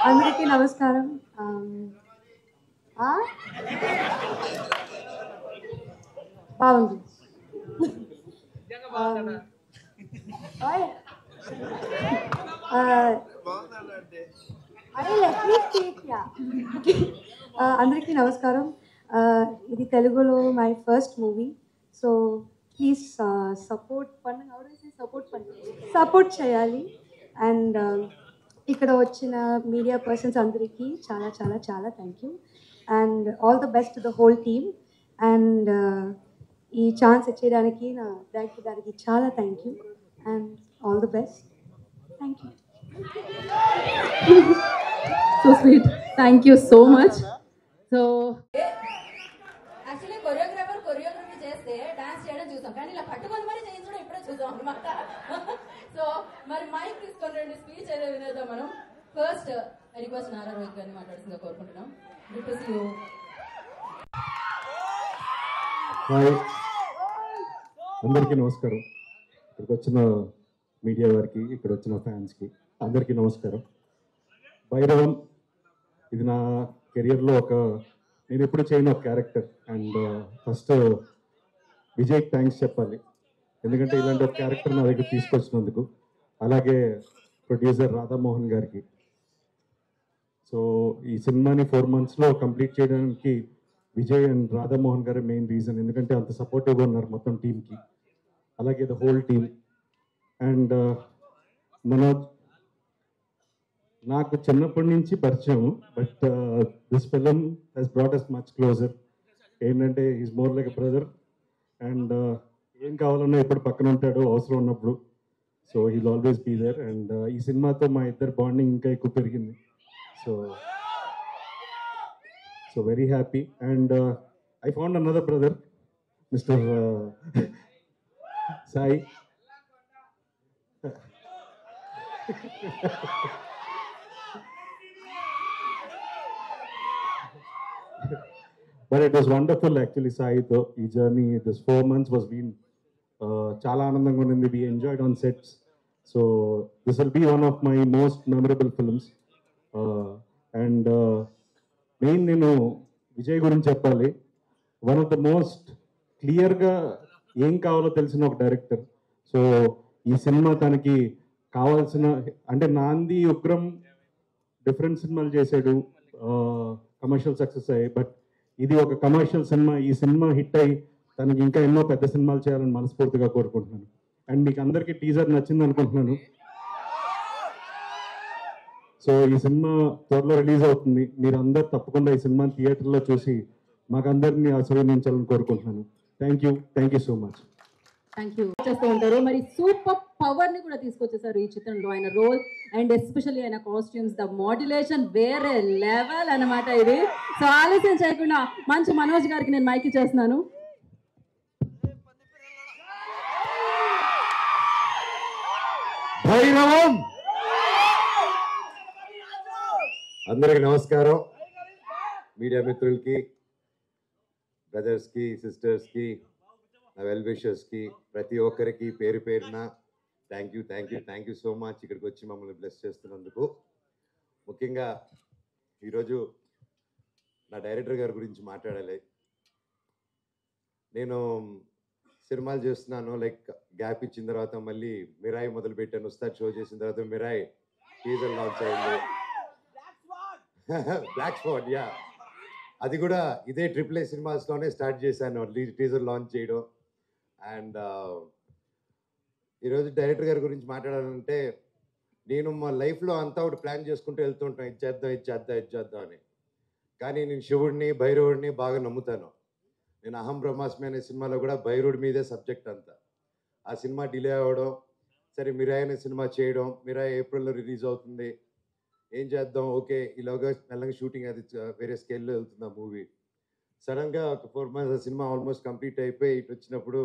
అందరికీ నమస్కారం. బాగుంది. ఓయ్. అరే లెట్ మీ స్పీక్ యా. అందరికీ నమస్కారం. ఇది తెలుగులో my first movie. So please support చేయాలి. అండ్ ఇక్కడ వచ్చిన మీడియా పర్సన్స్ అందరికీ చాలా చాలా చాలా thank you. And all the best to the whole team. And ఈ ఛాన్స్ ఇచ్చేయడానికి నా డైరెక్టర్ గారికి చాలా thank you. And all the best. Thank you. So sweet. Thank you so much. So actually choreography చేస్తే dance చేయడం చూసాం, కానీ ఇలా పట్టుకొని మరి చేయించడం ఇప్పుడే చూసాం అనమాట. సో మరి మైక్ తీసుకొని రండి, స్పీచ్ ఏదో వినేద్దాం మనం. ఫస్ట్ రిక్వెస్ట్ నారా రోహిత్ గారిని మాట్లాడుతుందిగా కోరుకుంటున్నాం. Good to see you. Hi, అందరికీ నమస్కారం. ఇక్కడికి వచ్చిన మీడియా వారికి, ఇక్కడ వచ్చిన ఫ్యాన్స్కి అందరికీ నమస్కారం. భైరవం ఇది నా కెరియర్లో నేను ఎప్పుడు చేయని ఒక క్యారెక్టర్. అండ్ ఫస్ట్ విజయ్కి థ్యాంక్స్ చెప్పాలి, ఎందుకంటే ఇలాంటి ఒక క్యారెక్టర్ నా దగ్గర తీసుకొచ్చినందుకు. అలాగే ప్రొడ్యూసర్ రాధామోహన్ గారికి. సో ఈ సినిమాని 4 monthsలో కంప్లీట్ చేయడానికి విజయ్ అండ్ రాధామోహన్ గారే మెయిన్ రీజన్, ఎందుకంటే అంత సపోర్టివ్గా ఉన్నారు మొత్తం టీంకి. అలాగే the whole team. And Manoj నాకు చిన్నప్పటి నుంచి పరిచయం, but this film has brought us much closer. ఏంటంటే is more like a brother. And ఏం కావాలన్నా ఎప్పుడు పక్కన ఉంటాడు అవసరం ఉన్నప్పుడు. So he'll always be there. And ఈ సినిమాతో మా ఇద్దరు బాండింగ్ ఇంకా ఎక్కువ పెరిగింది. So very happy. And I found another brother, mister Sai. But it was wonderful actually, Saito. Ee journey, this 4 months was been chala anandanga undi. We enjoyed on sets. So this will be one of my most memorable films. And main nenu Vijay gurinchi cheppali. One of the most clear ga em kavalo telisina oka director. So ee cinema tanaki కావాల్సిన అంటే నాంది Ugramm different సినిమాలు చేశాడు, commercial success అయ్యాయి. But ఇది ఒక commercial cinema. ఈ cinema hit అయ్యి తనకి ఇంకా ఎన్నో పెద్ద సినిమాలు చేయాలని మనస్ఫూర్తిగా కోరుకుంటున్నాను. అండ్ మీకు అందరికీ టీజర్ నచ్చింది అనుకుంటున్నాను. సో ఈ సినిమా త్వరలో రిలీజ్ అవుతుంది. మీరు అందరు తప్పకుండా ఈ సినిమా థియేటర్లో చూసి మాకందరినీ ఆశీర్వదించాలని కోరుకుంటున్నాను. Thank you so much. Thank you చేస్తూ ఉంటారు. మరి సూపర్ పవర్ ని కూడా తీసుకొచ్చేసారు ఈ చిత్రంలో ఆయన రోల్. అండ్ ఎస్పెషల్లీ ఆయన కాస్ట్యూమ్స్, ద మాడ్యులేషన్ వేరే లెవెల్ అన్నమాట ఇది. సో ఆలస్యం చేయకుండా మంచి మనోజ్ గారికి నేను మైక్ ఇచ్చేస్తున్నాను. భైరవం అందరికి నమస్కారం. మీడియా మిత్రులకి, బ్రదర్స్కి, సిస్టర్స్కి, నా వెల్ విషర్స్కి, ప్రతి ఒక్కరికి పేరు పేరున థ్యాంక్ యూ సో మచ్ ఇక్కడికి వచ్చి మమ్మల్ని బ్లెస్ చేస్తున్నందుకు. ముఖ్యంగా ఈరోజు నా డైరెక్టర్ గారి గురించి మాట్లాడాలి. నేను సినిమాలు చేస్తున్నాను, లైక్ గ్యాప్ ఇచ్చిన తర్వాత మళ్ళీ మిరాయి మొదలు పెట్టాను. ఉస్తాద్ షో చేసిన తర్వాత మిరాయి టీజర్ లాంచ్ అయింది. బ్లాక్ స్పాట్, యా, అది కూడా ఇదే AAA సినిమాస్లోనే స్టార్ట్ చేశాను టీజర్ లాంచ్ చేయడం. అండ్ ఈరోజు డైరెక్టర్ గారి గురించి మాట్లాడాలంటే, నేను మా లైఫ్లో అంతా ఒకటి ప్లాన్ చేసుకుంటూ వెళ్తుంటాను, ఇది చేద్దాం అని. కానీ నేను శివుడిని, భైరవుడిని బాగా నమ్ముతాను. నేను అహం బ్రహ్మాస్మి అనే సినిమాలో కూడా భైరవుడి మీదే సబ్జెక్ట్ అంతా. ఆ సినిమా డిలే అవ్వడం, సరే మిరాయి అనే సినిమా చేయడం, మిరాయి ఏప్రిల్లో రిలీజ్ అవుతుంది, ఏం చేద్దాం, ఓకే ఇలాగా మెల్లగా షూటింగ్ అది వేరే స్కేల్లో వెళ్తుంది ఆ మూవీ. సడన్గా ఒక 4 months ఆ సినిమా ఆల్మోస్ట్ కంప్లీట్ అయిపోయి ఇటు వచ్చినప్పుడు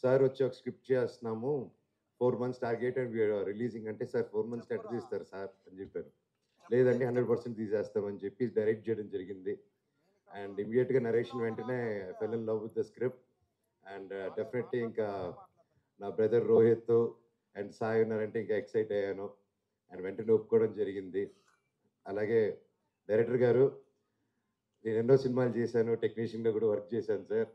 సార్ వచ్చి ఒక స్క్రిప్ట్ చేస్తున్నాము, 4 months టార్గెట్ అండ్ రిలీజింగ్ అంటే, సార్ 4 months ఎట్లా తీస్తారు సార్ అని చెప్పారు. లేదండి 100% తీసేస్తామని చెప్పి డైరెక్ట్ చేయడం జరిగింది. అండ్ ఇమీడియట్గా నరేషన్ వెంటనే fell in love with the script. And definitely ఇంకా నా బ్రదర్ రోహిత్ అండ్ సాయి ఉన్నారంటే ఇంకా ఎక్సైట్ అయ్యాను. అండ్ వెంటనే ఒప్పుకోవడం జరిగింది. అలాగే డైరెక్టర్ గారు, నేను ఎన్నో సినిమాలు చేశాను, టెక్నీషియన్గా కూడా వర్క్ చేశాను సార్.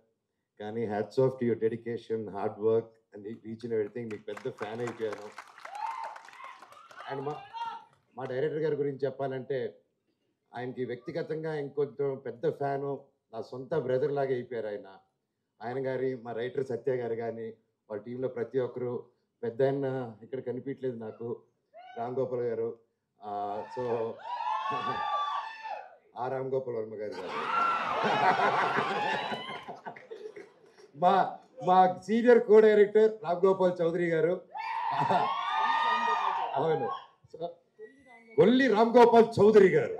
కానీ hats off to your dedication, hard work and each and everything. మీకు పెద్ద ఫ్యాన్ అయిపోయాను. అండ్ మా డైరెక్టర్ గారి గురించి చెప్పాలంటే, ఆయనకి వ్యక్తిగతంగా ఇంకొంచెం పెద్ద ఫ్యాను, నా సొంత బ్రదర్ లాగా అయిపోయారు ఆయన గారి, మా రైటర్ సత్య గారు కానీ, వాళ్ళ టీంలో ప్రతి ఒక్కరు. పెద్ద ఆయన ఇక్కడ కనిపించలేదు నాకు, రామ్ గోపాల్ గారు. సో రామ్ గోపాల్ వర్మ గారు కాదు, మా senior co director Ram Gopal Chowdary గారు. అవును, కొల్లి రామ్ గోపాల్ చౌదరి గారు.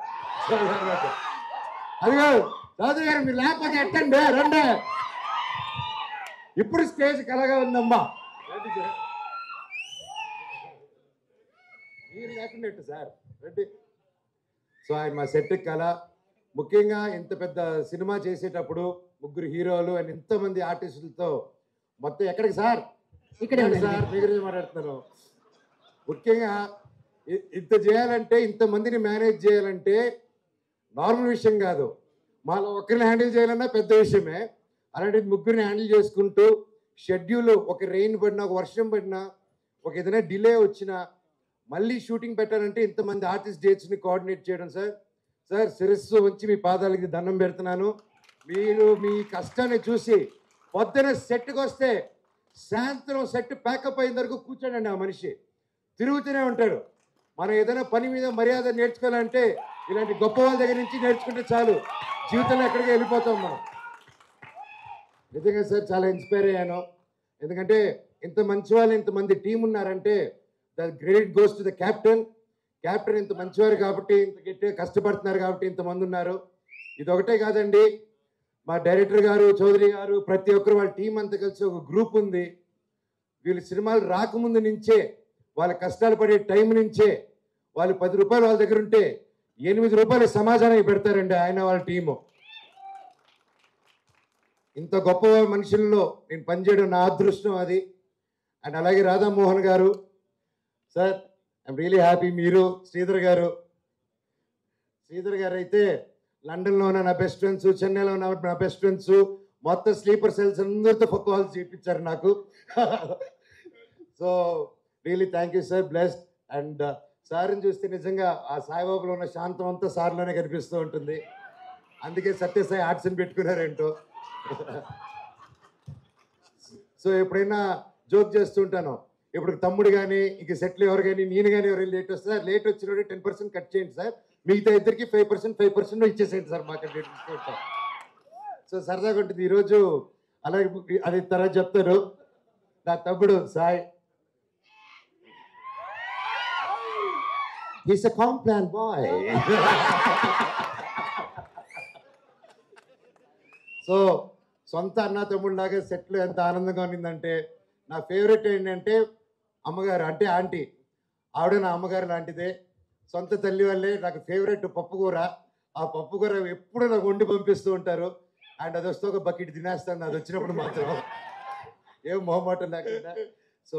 అదిగో చౌదరి గారు, మీరు లేకపోతే ఎట్టండి, రండి. ఇప్పుడు స్టేజ్ కలగా ఉందమ్మా, మీరు లేకుండా ఎట్టు సార్, రండి. సో ఆయన మా సెట్ కళ. ముఖ్యంగా ఇంత పెద్ద సినిమా చేసేటప్పుడు ముగ్గురు హీరోలు అండ్ ఇంతమంది ఆర్టిస్టులతో మొత్తం ఎక్కడికి సార్, ఇక్కడే సార్ మీ గురించి మాట్లాడుతున్నాను. ముఖ్యంగా ఇంత చేయాలంటే, ఇంతమందిని మేనేజ్ చేయాలంటే నార్మల్ విషయం కాదు. మాలో ఒక్కరిని హ్యాండిల్ చేయాలన్నా పెద్ద విషయమే. అలాంటిది ముగ్గురిని హ్యాండిల్ చేసుకుంటూ షెడ్యూల్, ఒక రెయిన్ పడినా, ఒక వర్షం పడినా, ఒక ఏదైనా డిలే వచ్చినా మళ్ళీ షూటింగ్ పెట్టాలంటే ఇంతమంది ఆర్టిస్ట్ డేట్స్ని కోఆర్డినేట్ చేయడం. సార్ శిరస్సు వచ్చి మీ పాదాలకి దండం పెడుతున్నాను. మీరు మీ కష్టాన్ని చూసి పొద్దున సెట్కి వస్తే సాయంత్రం సెట్ ప్యాకప్ అయిన వరకు కూర్చోండి. ఆ మనిషి తిరుగుతూనే ఉంటాడు. మనం ఏదైనా పని మీద మర్యాద నేర్చుకోవాలంటే ఇలాంటి గొప్ప వాళ్ళ దగ్గర నుంచి నేర్చుకుంటే చాలు, జీవితంలో ఎక్కడికి వెళ్ళిపోతాం మనం. నిజంగా సార్ చాలా ఇన్స్పైర్ అయ్యాను. ఎందుకంటే ఇంత మంచి వాళ్ళు, ఇంతమంది టీం ఉన్నారంటే the credit goes to the captain. Captain ఇంత మంచివారు కాబట్టి, ఇంత గట్టిగా కష్టపడుతున్నారు కాబట్టి ఇంతమంది ఉన్నారు. ఇది ఒకటే కాదండి, మా డైరెక్టర్ గారు, చౌదరి గారు, ప్రతి ఒక్కరు వాళ్ళ టీం అంతా కలిసి ఒక గ్రూప్ ఉంది. వీళ్ళు సినిమాలు రాకముందు నుంచే, వాళ్ళ కష్టాలు పడే టైం నుంచే, వాళ్ళు 10 రూపాయలు వాళ్ళ దగ్గర ఉంటే 8 రూపాయలు సమాజానికి పెడతారండి ఆయన వాళ్ళ టీము. ఇంత గొప్ప మనుషుల్లో నేను పనిచేయడం నా అదృష్టం అది. అండ్ అలాగే రాధామోహన్ గారు సార్, ఐఎమ్ రియలీ హ్యాపీ. మీరు శ్రీధర్ గారు అయితే లండన్లో ఉన్న నా బెస్ట్ ఫ్రెండ్స్, చెన్నైలో ఉన్న నా బెస్ట్ ఫ్రెండ్స్, మొత్తం స్లీపర్ సెల్స్ అందరితో కాల్స్ చేయించారు నాకు. So really thank you sir, blessed. And సార్ని చూస్తే నిజంగా ఆ సాయిబాబాలో ఉన్న శాంతం అంతా సార్లోనే కనిపిస్తూ ఉంటుంది. అందుకే సత్యసాయి ఆర్ట్స్ అని పెట్టుకున్నారేంటో. సో ఎప్పుడైనా జోక్ చేస్తుంటాను, ఇప్పుడు తమ్ముడు కానీ ఇంక సెట్లు ఎవరు కానీ, నేను కానీ ఎవరైనా లేట్ వస్తే, సార్ లేట్ వచ్చిన 10% కట్ చేయండి సార్, మిగతా ఇద్దరికి 5% ఇచ్చేసేయండి సార్ మాకు తీసుకుంటాం. సో సరదాగా ఉంటుంది. ఈరోజు అలాగే అది తర్వాత చెప్తారు. నా తమ్ముడు Sai, he's a Complan bye. So సొంత అన్న తమ్ముళ్ళలాగా సెట్లు ఎంత ఆనందంగా ఉన్నిందంటే, నా ఫేవరెట్ ఏంటంటే అమ్మగారు, అంటే ఆంటీ. ఆవిడ నా అమ్మగారు లాంటిదే. సొంత తల్లి వల్లే నాకు ఫేవరెట్ పప్పుకూర. ఆ పప్పుకూర ఎప్పుడు నాకు వండి పంపిస్తూ ఉంటారు. అండ్ అది వస్తే ఒక బకెట్ తినేస్తాను అది వచ్చినప్పుడు మాత్రం, ఏం మొహమాటం లేకుండా. సో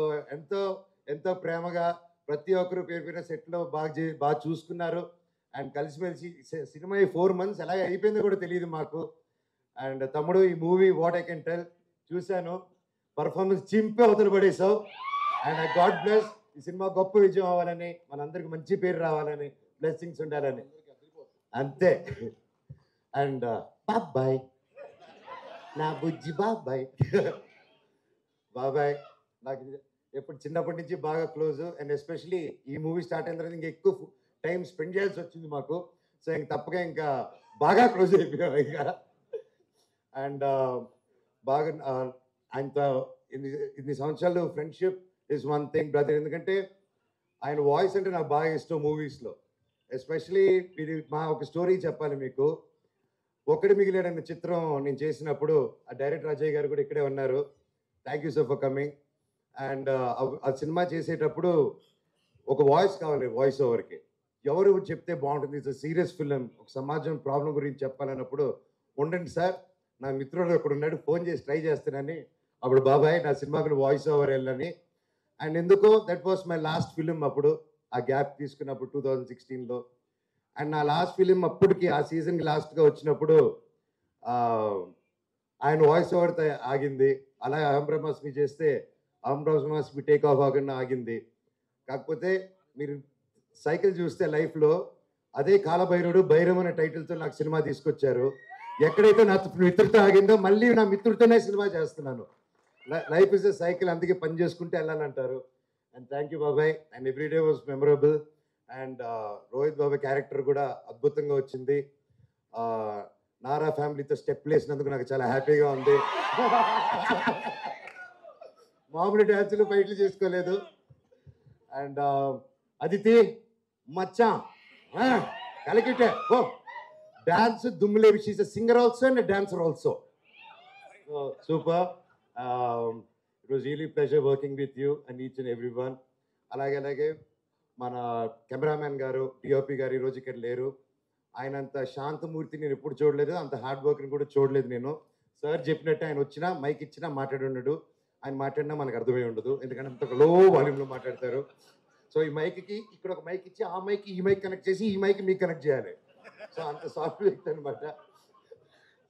ఎంతో ప్రేమగా ప్రతి ఒక్కరు పేరు పేరున సెట్లో బాగా చూసుకున్నారు. అండ్ కలిసిమెలిసి సినిమా 4 months ఎలాగ అయిపోయిందో కూడా తెలియదు మాకు. అండ్ తమ్ముడు, ఈ movie what I can tell, చూశాను, పర్ఫార్మెన్స్ చింపే అవతల పడేసావు. And I god bless. ఈ సినిమా గొప్ప విజయం అవ్వాలని, మనందరికి మంచి పేరు రావాలని, బ్లెస్సింగ్స్ ఉండాలని, అంతే. అండ్ బాబాయ్, నా బుజ్జి బాబాయ్. బాబాయ్ నాకు ఎప్పుడు చిన్నప్పటి నుంచి బాగా క్లోజ్. అండ్ ఎస్పెషలీ ఈ మూవీ స్టార్ట్ అయిన తర్వాత ఇంకా ఎక్కువ టైం స్పెండ్ చేయాల్సి వచ్చింది మాకు. సో ఇంక తప్పగా ఇంకా బాగా క్లోజ్ అయిపోయాం ఇంకా. అండ్ బాగా ఆయనతో ఇన్ని సంవత్సరాలు friendship is one thing brother. ఎందుకంటే ఆయన వాయిస్ అంటే నాకు బాగా ఇష్టం మూవీస్లో. ఎస్పెషలీ ఇది ఒక స్టోరీ చెప్పాలి మీకు. ఒకటి మిగిలాడన్న చిత్రం నేను చేసినప్పుడు ఆ డైరెక్టర్ అజయ్ గారు కూడా ఇక్కడే ఉన్నారు. Thank you sir for coming. And ఆ సినిమా చేసేటప్పుడు ఒక వాయిస్ కావాలి, వాయిస్ ఓవర్కి. ఎవరు చెప్తే బాగుంటుంది, ఇట్స్ సీరియస్ ఫిలిం, ఒక సమాజం ప్రాబ్లం గురించి చెప్పాలన్నప్పుడు, ఉండండి సార్ నా మిత్రుడు ఒకడు ఉన్నాడు, ఫోన్ చేసి ట్రై చేస్తానని. అప్పుడు బాబాయ్ నా సినిమాకి వాయిస్ ఓవర్ వెళ్ళని. అండ్ ఎందుకో that was my last film అప్పుడు, ఆ గ్యాప్ తీసుకున్నప్పుడు 2016లో. అండ్ నా లాస్ట్ ఫిలిం అప్పటికి ఆ సీజన్కి లాస్ట్గా వచ్చినప్పుడు ఆయన వాయిస్ ఓవర్తో ఆగింది. అలాగే అహం బ్రహ్మాస్మి చేస్తే అహం బ్రహ్మాస్మి టేక్ ఆఫ్ అవ్వకుండా ఆగింది. కాకపోతే మీరు సైకిల్ చూస్తే లైఫ్లో అదే కాలభైరవుడు భైరవ్ అనే టైటిల్తో నాకు సినిమా తీసుకొచ్చారు. ఎక్కడైతే నా మిత్రుడితో ఆగిందో మళ్ళీ నా మిత్రుడితోనే సినిమా చేస్తున్నాను. లైఫ్ ఇస్ ఎ సైకిల్, అందుకే పని చేసుకుంటే వెళ్ళాలంటారు. అండ్ థ్యాంక్ యూ బాబాయ్. And everyday was memorable. And Rohit బాబాయ్ క్యారెక్టర్ కూడా అద్భుతంగా వచ్చింది. నారా ఫ్యామిలీతో స్టెప్ వేసినందుకు నాకు చాలా హ్యాపీగా ఉంది. మామూలు డ్యాన్సులు ఫైట్లు చేసుకోలేదు. అండ్ అదితి మచ్చా కలికిటే ఓ డాన్స్ దుమ్ములేవి. She's a singer also and dancer also. So super. It was really pleasure working with you and each and every one. అలాగే మన కెమెరామ్యాన్ గారు, డిఓపి గారు ఈరోజు ఇక్కడ లేరు. ఆయన అంత శాంతమూర్తి నేను ఎప్పుడు చూడలేదు, అంత హార్డ్ వర్క్ని కూడా చూడలేదు నేను. సార్ చెప్పినట్టు ఆయన వచ్చినా మైక్ ఇచ్చినా మాట్లాడి ఉండడు. ఆయన మాట్లాడినా మనకు అర్థమై ఉండదు, ఎందుకంటే అంత లో వాల్యూమ్లో మాట్లాడతారు. సో ఈ మైక్కి ఇక్కడ ఒక మైక్ ఇచ్చి ఆ మైక్ ఈ మైక్ కనెక్ట్ చేసి ఈ మైక్ మీకు కనెక్ట్ చేయాలి. సో అంత సాఫ్ట్ వ్యక్తి అనమాట.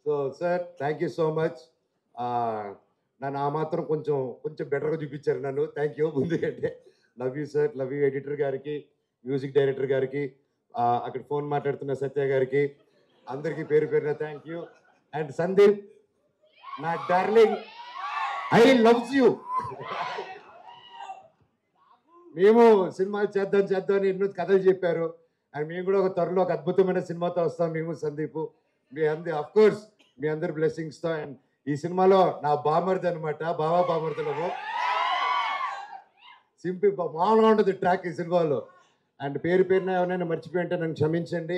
So sir thank you so much. నన్ను ఆ మాత్రం కొంచెం బెటర్గా చూపించారు నన్ను. Thank you. ముందుకంటే love you sir. Love you editor గారికి, మ్యూజిక్ డైరెక్టర్ గారికి, అక్కడ ఫోన్ మాట్లాడుతున్న సత్య గారికి, అందరికీ పేరు పేరున థ్యాంక్ యూ. అండ్ సందీప్ నా డార్లింగ్, ఐ లవ్స్ యూ. మేము సినిమాలు చేద్దాం అని ఎన్నో కథలు చెప్పారు. అండ్ మేము కూడా ఒక త్వరలో ఒక అద్భుతమైన సినిమాతో వస్తాం మేము సందీప్. అఫ్ కోర్స్ మీ అందరి బ్లెస్సింగ్స్తో. అండ్ ఈ సినిమాలో నా బామర్ది అనమాట, బామర్దులము. సింపుల్ మామూలుగా ఉంటుంది ట్రాక్ ఈ సినిమాలో. అండ్ పేరున ఎవరైనా మర్చిపోయి ఉంటే నన్ను క్షమించండి.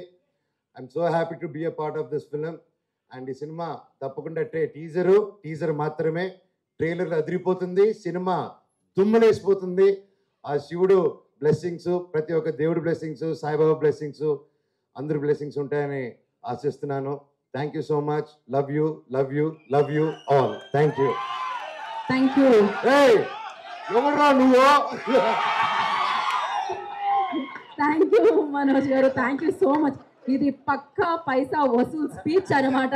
I'm so happy to be a part of this film. And ఈ సినిమా తప్పకుండా టీజర్ మాత్రమే. ట్రైలర్ అదిరిపోతుంది, సినిమా దుమ్ములేసిపోతుంది. ఆ శివుడు బ్లెస్సింగ్స్, ప్రతి ఒక్క దేవుడి బ్లెస్సింగ్స్, సాయిబాబా బ్లెస్సింగ్స్, అందరి బ్లెస్సింగ్స్ ఉంటాయని ఆశిస్తున్నాను. Thank you so much. Love you all. Thank you. ఎవర్రా నువ్వు? థ్యాంక్ యూ మనోజ్ గారు, థ్యాంక్ యూ సో మచ్. ఇది పక్కా పైసా వసూల్ స్పీచ్ అనమాట.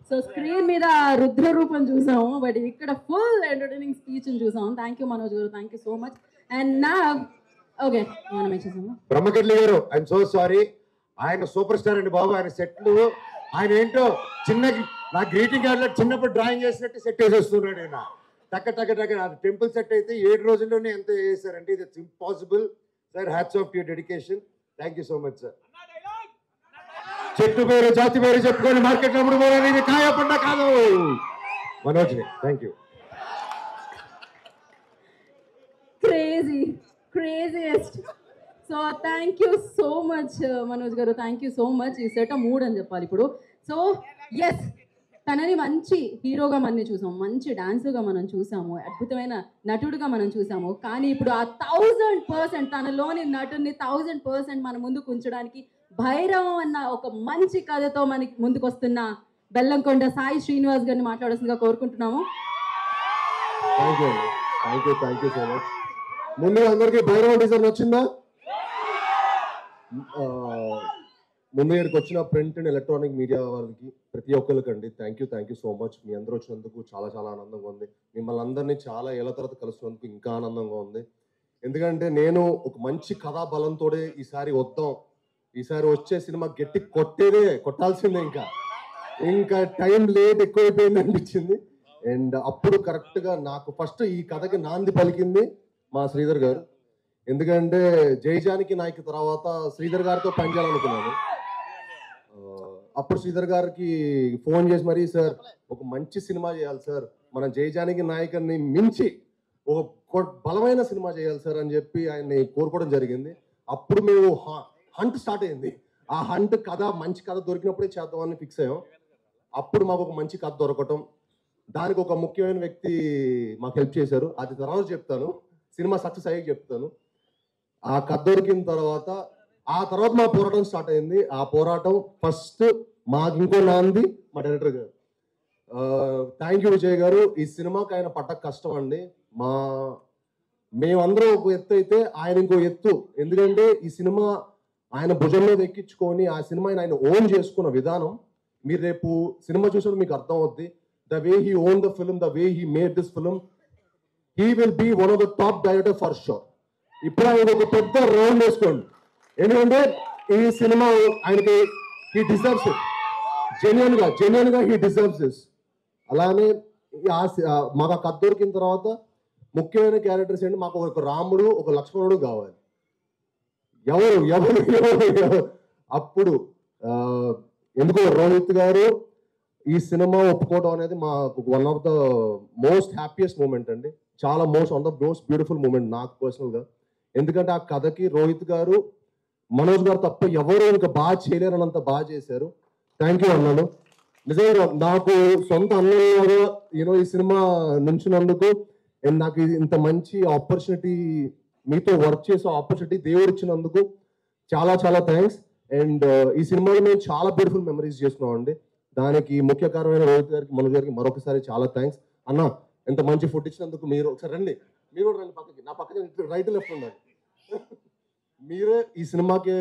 సో స్క్రీన్ మీద రుద్ర రూపం చూసాము, బట్ ఇక్కడ ఫుల్ ఎంటర్టైనింగ్ స్పీచ్ చూసాము. థ్యాంక్ యూ మనోజ్ గారు, thank you so much. And నా ఓకే మనం చేసాము బ్రహ్మకర్లి గారు, ఐఎమ్ సో సారీ. ఆయన సూపర్ స్టార్ అండి బాబు. ఆయన సెట్లు ఆయన ఏంటో నా గ్రీటింగ్ కార్డులో చిన్నప్పుడు డ్రాయింగ్ చేసినట్టు సెట్ వేసేస్తున్నాడు ఆయన. టక్క టెంపుల్ సెట్ అయితే 7 రోజుల్లోనే ఎంత చేశారంటే ఇది impossible. Sir hats off to your dedication. Thank you so much sir. చెట్టు పేరు జాతి పేరు చెప్పుకొని మార్కెట్లో అప్పుడు పోరాది కాయ పండ కాదు Manoj. Thank you. Craziest. So thank you so much Manoj గారు, థ్యాంక్ యూ సో మచ్. ఈ సెట్ 3 అని చెప్పాలి ఇప్పుడు. సో ఎస్, తనని మంచి హీరోగా మనం చూసాము, మంచి డాన్సర్గా మనం చూసాము, అద్భుతమైన నటుడుగా మనం చూసాము. కానీ ఇప్పుడు ఆ 1000% తనలోని నటుని 1000% మన ముందుకు ఉంచడానికి భైరవం అన్న ఒక మంచి కథతో మనకి ముందుకు వస్తున్న బెల్లంకొండ సాయి శ్రీనివాస్ గారిని మాట్లాడాల్సిందిగా కోరుకుంటున్నాము. Thank you so much. ముందుగా అందరికీ భైరవ డిజైన్ వచ్చిందా? ముందు ఇక్కడికి వచ్చిన ప్రింట్ అండ్ ఎలక్ట్రానిక్ మీడియా వాళ్ళకి ప్రతి ఒక్కరికండి థ్యాంక్ యూ సో మచ్. మీ అందరూ వచ్చినందుకు చాలా ఆనందంగా ఉంది. మిమ్మల్ని అందరినీ చాలా ఏళ్ళ తర్వాత కలుస్తున్నందుకు ఇంకా ఆనందంగా ఉంది. ఎందుకంటే నేను ఒక మంచి కథా బలంతో ఈసారి వచ్చే సినిమా గట్టి కొట్టాల్సిందే. ఇంకా టైం లేట్ ఎక్కువైపోయింది అనిపించింది. అండ్ అప్పుడు కరెక్ట్గా నాకు ఫస్ట్ ఈ కథకి నాంది పలికింది మా శ్రీధర్ గారు. ఎందుకంటే జయజానికి నాయక్ తర్వాత శ్రీధర్ గారితో పనిచేయాలనుకున్నాను. అప్పుడు శ్రీధర్ గారికి ఫోన్ చేసి మరీ, సార్ ఒక మంచి సినిమా చేయాలి సార్, మన జయజానికి నాయకుని మించి ఒక బలమైన సినిమా చేయాలి సార్ అని చెప్పి ఆయన్ని కోరుకోవడం జరిగింది. అప్పుడు మేము హంట్ స్టార్ట్ అయింది. ఆ హంట్ మంచి కథ దొరికినప్పుడే చేద్దామని ఫిక్స్ అయ్యాం. అప్పుడు మాకు ఒక మంచి కథ దొరకటం, దానికి ఒక ముఖ్యమైన వ్యక్తి మాకు హెల్ప్ చేశారు. అది తర్వాత చెప్తాను, సినిమా సక్సెస్ అయ్యాక చెప్తాను. ఆ కథ దొరికిన తర్వాత మా పోరాటం స్టార్ట్ అయింది. ఆ పోరాటం ఫస్ట్ మాకు ఇంకో నాంది మా డైరెక్టర్ గారు. థ్యాంక్ యూ విజయ్ గారు. ఈ సినిమాకి ఆయన పడ్డ కష్టం అండి. మేమందరం ఒక ఎత్తు అయితే ఆయన ఇంకో ఎత్తు. ఎందుకంటే ఈ సినిమా ఆయన భుజం మీద ఎక్కించుకొని ఆ సినిమాని ఆయన ఓన్ చేసుకున్న విధానం మీరు రేపు సినిమా చూసినప్పుడు మీకు అర్థం అవుద్ది. The way he own the film, the way he made this film, he will be one of the top director for sure. ఇప్పుడు ఆయన ఒక పెద్ద రౌండ్ వేసుకోండి, ఎందుకంటే ఈ సినిమా ఆయనకి హీ డిజర్వ్స్ ఇట్. జెన్యున్ గా హీ డిజర్వ్స్ దిస్. అలానే మాకు ఆ కథ దొరికిన తర్వాత ముఖ్యమైన క్యారెక్టర్స్ ఏంటి, మాకు ఒక రాముడు ఒక లక్ష్మణుడు కావాలి. ఎవరు అప్పుడు ఎందుకో రోహిత్ గారు ఈ సినిమా ఒప్పుకోవడం అనేది మా one of the most happiest moment అండి. చాలా one of the most beautiful moment నాకు పర్సనల్ గా. ఎందుకంటే ఆ కథకి రోహిత్ గారు మనోజ్ గారు తప్ప ఎవరు ఇంకా బాగా చేయలేరన్నంత బాగా చేశారు. థ్యాంక్ యూ అన్నాను. నిజంగా నాకు సొంత అన్నయ్య ఈ సినిమా నుంచినందుకు అండ్ నాకు ఇంత మంచి ఆపర్చునిటీ, మీతో వర్క్ చేసే ఆపర్చునిటీ దేవుడు ఇచ్చినందుకు చాలా చాలా థ్యాంక్స్. అండ్ ఈ సినిమాలో మేము చాలా బ్యూటిఫుల్ మెమరీస్ చేసుకున్నాం అండి. దానికి ముఖ్య కారణమైన రోహిత్ గారికి, మనోజ్ గారికి మరొకసారి చాలా థ్యాంక్స్. అన్న ఎంత మంచి ఫుడ్ ఇచ్చినందుకు మీరు ఒకసారి రండి, మీరు కూడా రండి పక్కకి, నా పక్కన రైట్ లెఫ్ట్ ఉండాలి. మీరే ఈ సినిమాకి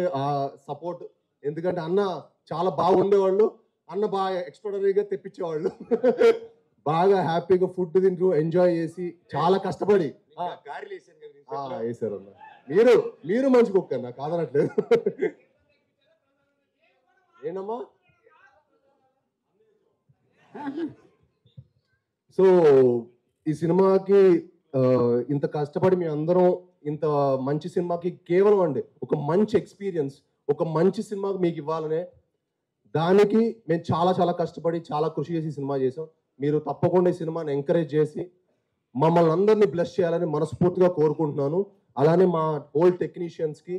సపోర్ట్, ఎందుకంటే అన్న చాలా బాగుండేవాళ్ళు, అన్న బాగా ఎక్స్ట్రాడనరీగా తెప్పించేవాళ్ళు. బాగా హ్యాపీగా ఫుడ్ తింటూ ఎంజాయ్ చేసి చాలా కష్టపడి వేసారు అన్న. మీరు మంచి కుక్ అన్న, కాదనట్లేదు. ఏనమ్మా సో ఈ సినిమాకి ఇంత కష్టపడి మీ అందరం ఇంత మంచి సినిమాకి కేవలం అండి ఒక మంచి ఎక్స్పీరియన్స్, ఒక మంచి సినిమాకి మీకు ఇవ్వాలనే దానికి మేము చాలా చాలా కష్టపడి చాలా కృషి చేసి సినిమా చేసాం. మీరు తప్పకుండా ఈ సినిమాని ఎంకరేజ్ చేసి మమ్మల్ని అందరినీ బ్లెస్ చేయాలని మనస్ఫూర్తిగా కోరుకుంటున్నాను. అలానే మా హోల్ టెక్నీషియన్స్కి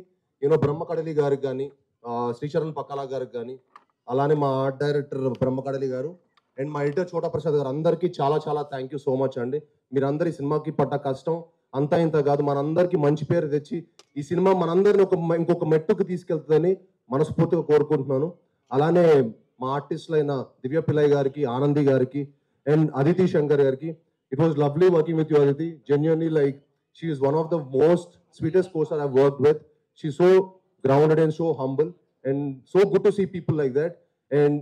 బ్రహ్మకడలి గారికి కానీ, శ్రీచరణ్ పక్కాల గారికి కానీ, అలానే మా ఆర్ట్ డైరెక్టర్ బ్రహ్మకడలి గారు అండ్ మా ఎడిటర్ చోటా ప్రసాద్ గారు, అందరికీ చాలా చాలా థ్యాంక్ యూ సో మచ్ అండి. మీరందరూ ఈ సినిమాకి పడ్డ కష్టం అంతా ఇంత కాదు, మనందరికీ మంచి పేరు తెచ్చి ఈ సినిమా మనందరిని ఇంకొక మెట్టుకు తీసుకెళ్తుందని మనస్ఫూర్తిగా కోరుకుంటున్నాను. అలానే మా ఆర్టిస్టులైన దివ్య పిల్లయ్య గారికి, ఆనంది గారికి అండ్ అదితి శంకర్ గారికి, it was lovely working with you Aditi. Genuinely like she is one of the most sweetest costars I worked with. She so grounded and so humble and so good to see people like that. And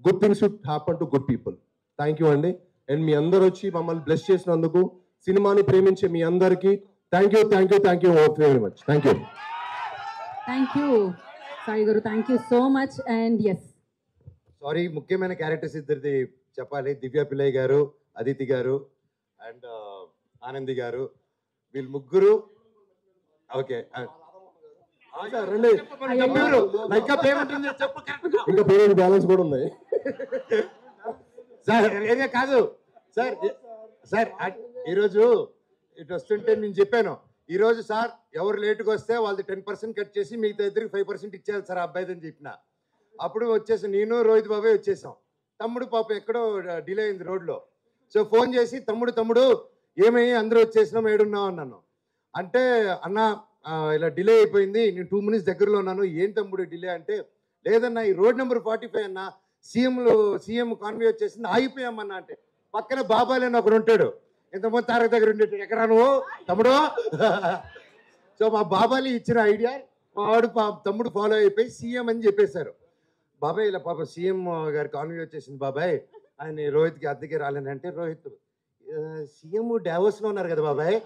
good things should happen to good people. Thank you అండి. And మీ అందరు వచ్చి మమ్మల్ని bless చేసినందుకు, సినిమాని ప్రేమించే మీ అందరికీ thank you very much. Thank you Sai గారు, thank you so much. And yes sorry, ముఖ్యమైన క్యారెక్టర్స్ ఇద్దరిది చెప్పాలి. దివ్య పిల్లయ్య గారు, అదితి గారు అండ్ ఆనంది గారు, వీళ్ళు ముగ్గురు. ఓకే ఇంకా పేమెంట్ బ్యాలెన్స్ కూడా ఉన్నాయి సార్. కాదు సార్, ఈరోజు ఇటు వస్తుంటే నేను చెప్పాను, ఈరోజు సార్ ఎవరు లేటుగా వస్తే వాళ్ళది 10% కట్ చేసి మిగతా ఇద్దరికి 5% ఇచ్చేయాలి సార్ అబ్బాయిది అని చెప్పిన. అప్పుడు వచ్చేసి నేను రోహిత్ బాబాయ్ వచ్చేసాం. తమ్ముడు పాప ఎక్కడో డిలే అయింది రోడ్లో. సో ఫోన్ చేసి తమ్ముడు ఏమయ్యి అందరూ వచ్చేసినాం, ఏడున్నావు అన్నాను. అంటే అన్న ఇలా డిలే అయిపోయింది, నేను 2 minutes దగ్గరలో ఉన్నాను. ఏం తమ్ముడు డిలే అంటే, లేదన్నా ఈ రోడ్ నెంబర్ 45 అన్న సీఎం కాన్వే వచ్చేసింది, ఆగిపోయామన్నా. అంటే పక్కన బాబాయ్ అని ఒకడు ఉంటాడు, ఇంతమంది తారక దగ్గర ఉండేటాడు, ఎక్కడా నువ్వు తమ్ముడు. సో మా బాబాయ్ ఇచ్చిన ఐడియా మా వాడు తమ్ముడు ఫాలో అయిపోయి సీఎం అని చెప్పేశారు. బాబాయ్ ఇలా పాప సీఎం గారి కాన్వే వచ్చేసింది బాబాయ్, ఆయన రోహిత్కి అద్దెకి రాలేనంటే, రోహిత్ సీఎం డావోస్లో ఉన్నారు కదా బాబాయ్,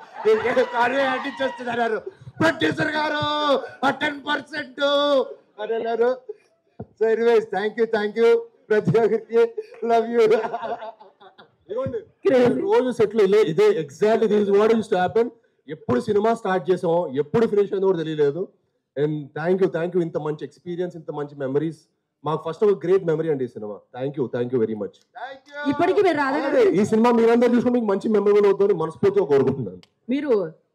కాన్వే అంటించేస్తున్నారు ప్రొడ్యూసర్ గారు 10% అని అన్నారు. సో ఎనీవేస్ థ్యాంక్ యూ ప్రతి ఒక్కరికి, లవ్ యూ. రోజు సెట్లు ఇదే exactly this what use to happen. ఎప్పుడు సినిమా స్టార్ట్ చేసామో ఎప్పుడు ఫినిష్ అయిందో కూడా తెలియలేదు. అండ్ థ్యాంక్ యూ ఇంత మంచి ఎక్స్పీరియన్స్, ఇంత మంచి మెమరీస్. మాకు ఫస్ట్ ఒక గ్రేట్ మెమరీ అండి ఈ cinema. Thank you very much. ఇప్పటికీ మీరు రాధా గారు, ఈ సినిమా మీరందరూ చూసుకుని మీకు మంచి మెమరీ అవుతుందని మనస్ఫూర్తిగా కోరుకుంటున్నాను. మీరు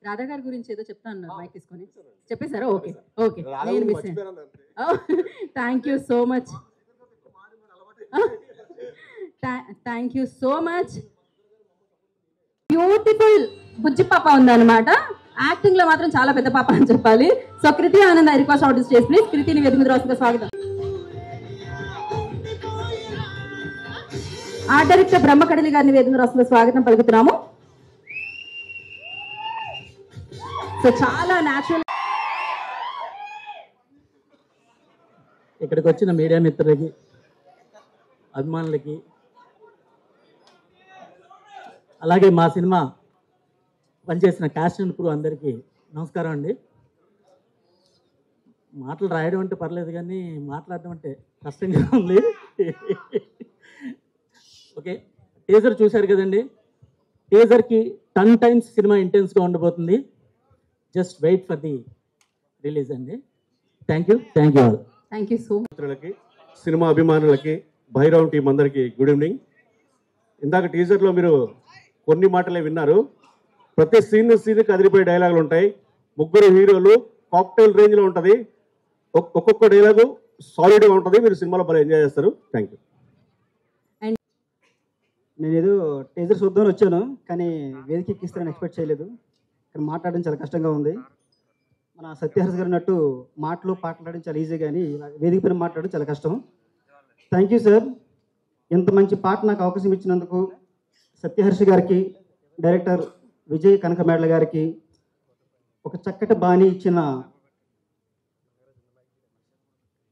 రాధా గారి గురించి ఏదో చెప్తా అన్నారు, మైక్ తీసుకొని చెప్పేశారా? ఓకే నేను miss thank you so much. Thank you so much. Beautiful బుజ్జి పాప ఉందన్నమాట. యాక్టింగ్ లో మాత్రం చాలా పెద్ద పాప అని చెప్పాలి. So Kriti Anand, I request artist చేసి ప్లీజ్. కృతిని వేదిక మీద రాసుగా స్వాగతం. ఆర్ట్ డైరెక్టర్ బ్రహ్మకడలి గారిని వేదిక మీద రాసుగా స్వాగతం పలుకుతున్నాము. సో చాలా న్యాచురల్ ఇక్కడికి వచ్చిన మీడియా మిత్రులకి, అభిమానులకి, అలాగే మా సినిమా పనిచేసిన క్యాస్ట్ అండ్ క్రూ అందరికీ నమస్కారం అండి. మాటలు రాయడం అంటే పర్లేదు కానీ మాట్లాడడం అంటే కష్టంగా ఉంది. ఓకే, టీజర్ చూశారు కదండి. టీజర్కి 10 times సినిమా ఇంటెన్స్గా ఉండబోతుంది. Just wait for the release అండి. Thank you all. Thank you so much. మిత్రులకి, సినిమా అభిమానులకి, భైరవ్ టీం అందరికీ గుడ్ ఈవినింగ్. ఇందాక టీజర్లో మీరు కొన్ని మాటలే విన్నారు. ప్రతి సీన్కి అదిరిపోయే డైలాగులు ఉంటాయి. 3 హీరోలు కాక్టైల్ రేంజ్లో ఉంటుంది. ఒక్కొక్క డైలాగు సాలిడ్గా ఉంటుంది. మీరు సినిమాలో బాగా ఎంజాయ్ చేస్తారు. Thank you. నేను ఏదో టీజర్ చూద్దామని వచ్చాను, కానీ వేదిక ఎక్కిస్తానని ఎక్స్పెక్ట్ చేయలేదు. కానీ మాట్లాడడం చాలా కష్టంగా ఉంది. మన సత్యహర్ష గారు అన్నట్టు మాటలు పాటలాడడం చాలా ఈజీ, కానీ వేదిక పైన మాట్లాడడం చాలా కష్టం. థ్యాంక్ యూ సార్, ఇంత మంచి పాట నాకు అవకాశం ఇచ్చినందుకు సత్యహర్ష గారికి, డైరెక్టర్ విజయ్ కనకమేడల గారికి, ఒక చక్కటి బాణి ఇచ్చిన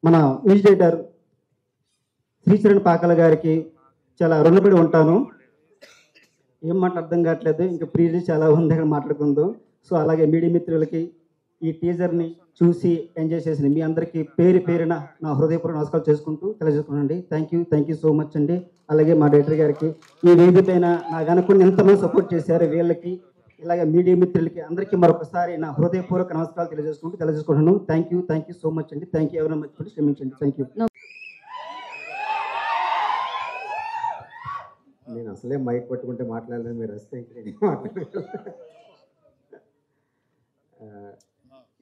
మన మ్యూజిక్ డైరెక్టర్ శ్రీచరణ్ పాకల గారికి చాలా రుణపడి ఉంటాను. ఏం మాట అర్థం కావట్లేదు, ఇంకా ప్రీజ్ చాలా ఉంది, అక్కడ మాట్లాడుకుందాం. సో అలాగే మీడియా మిత్రులకి ఈ టీజర్ని చూసి ఎంజాయ్ చేసిన మీ అందరికీ పేరు పేరున నా హృదయపూర్వక నమస్కారం చేసుకుంటూ తెలియజేసుకున్నాండి. థ్యాంక్ యూ సో మచ్ అండి. అలాగే మా డైరెక్టర్ గారికి, ఈ వేదిక పైన నాకు అనుకుని ఎంతమంది సపోర్ట్ చేశారు, వీళ్ళకి ఇలాగే మీడియా మిత్రులకి అందరికీ మరొకసారి నా హృదయపూర్వక నమస్కారాలు తెలియజేసుకుంటున్నాను. థ్యాంక్ యూ సో మచ్ అండి. థ్యాంక్ యూ ఎవరైనా మర్చిపోయి క్షమించండి. Thank you. నేను అసలే మైక్ పట్టుకుంటే మాట్లాడలేదు, మీరు వస్తే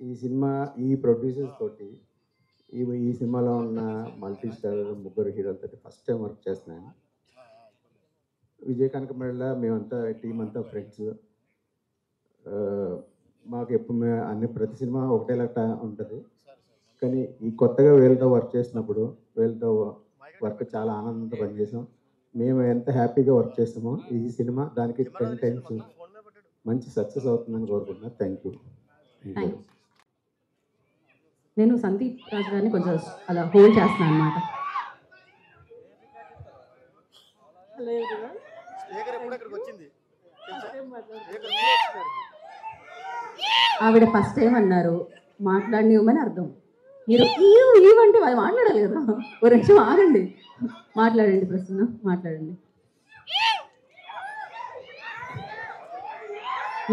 ఈ సినిమా ఈ ప్రొడ్యూసర్స్ తోటి ఈ సినిమాలో ఉన్న మల్టీ స్టార్ 3 హీరోలతో ఫస్ట్ టైం వర్క్ చేస్తున్నాను. విజయ్ కనకమేడల మేమంతా టీం అంతా ఫ్రెండ్స్. మాకు ఎప్పుడు ప్రతి సినిమా ఒకటేలాట ఉంటుంది, కానీ ఈ కొత్తగా వీళ్ళతో వర్క్ చేసినప్పుడు వీళ్ళతో వర్క్ చాలా ఆనందంతో పనిచేసాం. మేము ఎంత హ్యాపీగా వర్క్ చేస్తామో ఈ సినిమా దానికి 10 times మంచి సక్సెస్ అవుతుందని కోరుకుంటున్నాను. Thank you. నేను సందీప్ రాజు గారిని కొంచెం అలా హోల్డ్ చేస్తున్నాను అనమాట. ఆవిడ ఫస్ట్ టైం అన్నారు, మాట్లాడినివ్వమని అర్థం. మీరు ఇవ్వంటే అది మాట్లాడాలి కదా. ఒక నిమిషం ఆగండి, మాట్లాడండి, ప్రశ్న మాట్లాడండి.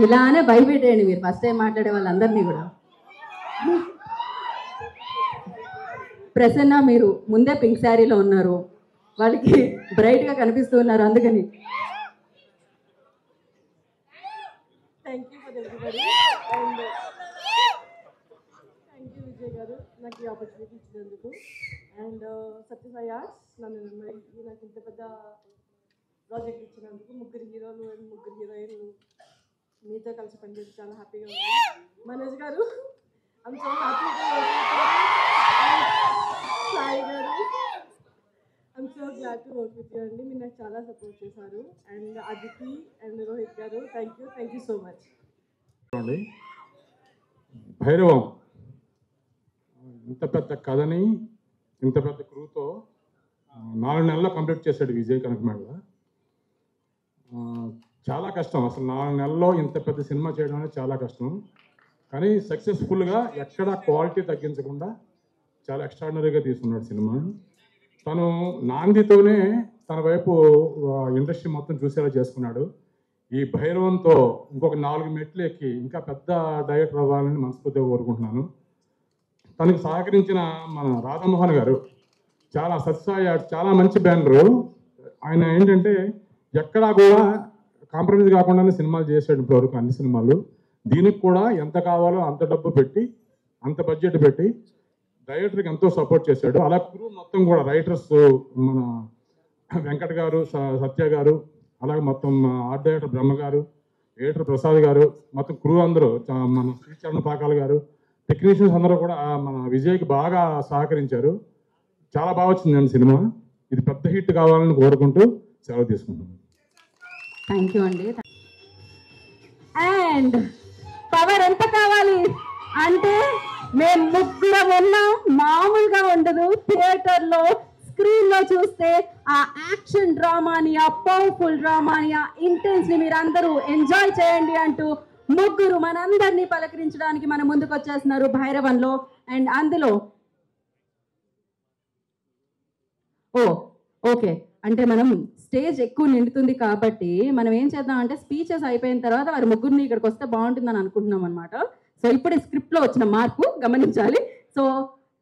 ఇలానే భయపెట్టేయండి మీరు ఫస్ట్ టైం మాట్లాడే వాళ్ళందరినీ కూడా. ప్రసన్న మీరు ముందే పింక్ శారీలో ఉన్నారు, వాళ్ళకి బ్రైట్గా కనిపిస్తూ ఉన్నారు, అందుకని. Thank you for everybody and thank you Vijay గారు నాకు ఈ ఆపర్చునిటీ ఇచ్చినందుకు. అండ్ సత్యసాయి ఆర్ట్స్ నాకు ఇంత పెద్ద ప్రాజెక్ట్ ఇచ్చినందుకు, 3 హీరోలు అండ్ 3 హీరోయిన్లు మీతో కలిసి పనిచేసి చాలా హ్యాపీగా ఉంది. మనోజ్ గారు ఐమ్ సో హ్యాపీ. సాయి గారు I'm so glad to work with you అండి. మీరు నాకు చాలా సపోర్ట్ చేశారు. అండ్ అదితి అండ్ రోహిత్ గారు thank you so much. Bhairavam ఇంత పెద్ద కథని ఇంత పెద్ద క్రూతో 4 నెలల్లో కంప్లీట్ చేశాడు విజయ్ కనకమేడల. చాలా కష్టం అసలు 4 నెలల్లో ఇంత పెద్ద సినిమా చేయడం అనేది చాలా కష్టం. కానీ సక్సెస్ఫుల్గా ఎక్కడ క్వాలిటీ తగ్గించకుండా చాలా ఎక్స్ట్రాడినరీగా తీసుకున్నాడు సినిమా. తను నాందితోనే తన వైపు ఇండస్ట్రీ మొత్తం చూసేలా చేసుకున్నాడు. ఈ భైరవంతో ఇంకొక 4 మెట్లు ఎక్కి ఇంకా పెద్ద డైరెక్టర్ అవ్వాలని మనస్ఫూర్తిగా కోరుకుంటున్నాను. తనకు సహకరించిన మన రాధామోహన్ గారు చాలా చాలా మంచి బ్యానరు. ఆయన ఏంటంటే ఎక్కడా కూడా కాంప్రమైజ్ కాకుండానే సినిమాలు చేశాడు ఇప్పటివరకు, అన్ని సినిమాలు. దీనికి కూడా ఎంత కావాలో అంత డబ్బు పెట్టి అంత బడ్జెట్ పెట్టి డైరెక్టర్కి ఎంతో సపోర్ట్ చేశాడు. అలా క్రూ మొత్తం కూడా రైటర్స్ మన వెంకట్ గారు, సత్య గారు, అలాగే మొత్తం ఆర్ట్ డైరెక్టర్ బ్రహ్మ గారు, ఎడిటర్ ప్రసాద్ గారు, మొత్తం క్రూ అందరూ, మన శ్రీచరణ్ పాకాల గారు, టెక్నీషియన్స్ అందరూ కూడా మన విజయ్కి బాగా సహకరించారు. చాలా బాగా వచ్చిందండి సినిమా. ఇది పెద్ద హిట్ కావాలని కోరుకుంటూ సెలవు తీసుకుంటున్నాను. థ్యాంక్ యూ అండి. అండ్ పవర్ ఎంత కావాలి అంటే మేము ముగ్గురం ఉన్నాం, మామూలుగా ఉండదు. థియేటర్లో స్క్రీన్ లో చూస్తే ఆ యాక్షన్ డ్రామాని, ఆ పవర్ఫుల్ డ్రామాని, ఆ ఇంటెన్స్ ని మీరు అందరూ ఎంజాయ్ చేయండి అంటూ ముగ్గురు మనందరినీ పలకరించడానికి మన ముందుకు వచ్చేస్తున్నారు భైరవంలో. అండ్ అందులో ఓకే అంటే మనం స్టేజ్ ఎక్కువ నిండుతుంది కాబట్టి మనం ఏం చేద్దాం అంటే స్పీచెస్ అయిపోయిన తర్వాత వారి ముగ్గురిని ఇక్కడికి వస్తే బాగుంటుందని అనుకుంటున్నాం అనమాట. సో ఇప్పుడే స్క్రిప్ట్ లో వచ్చిన మార్పు గమనించాలి. సో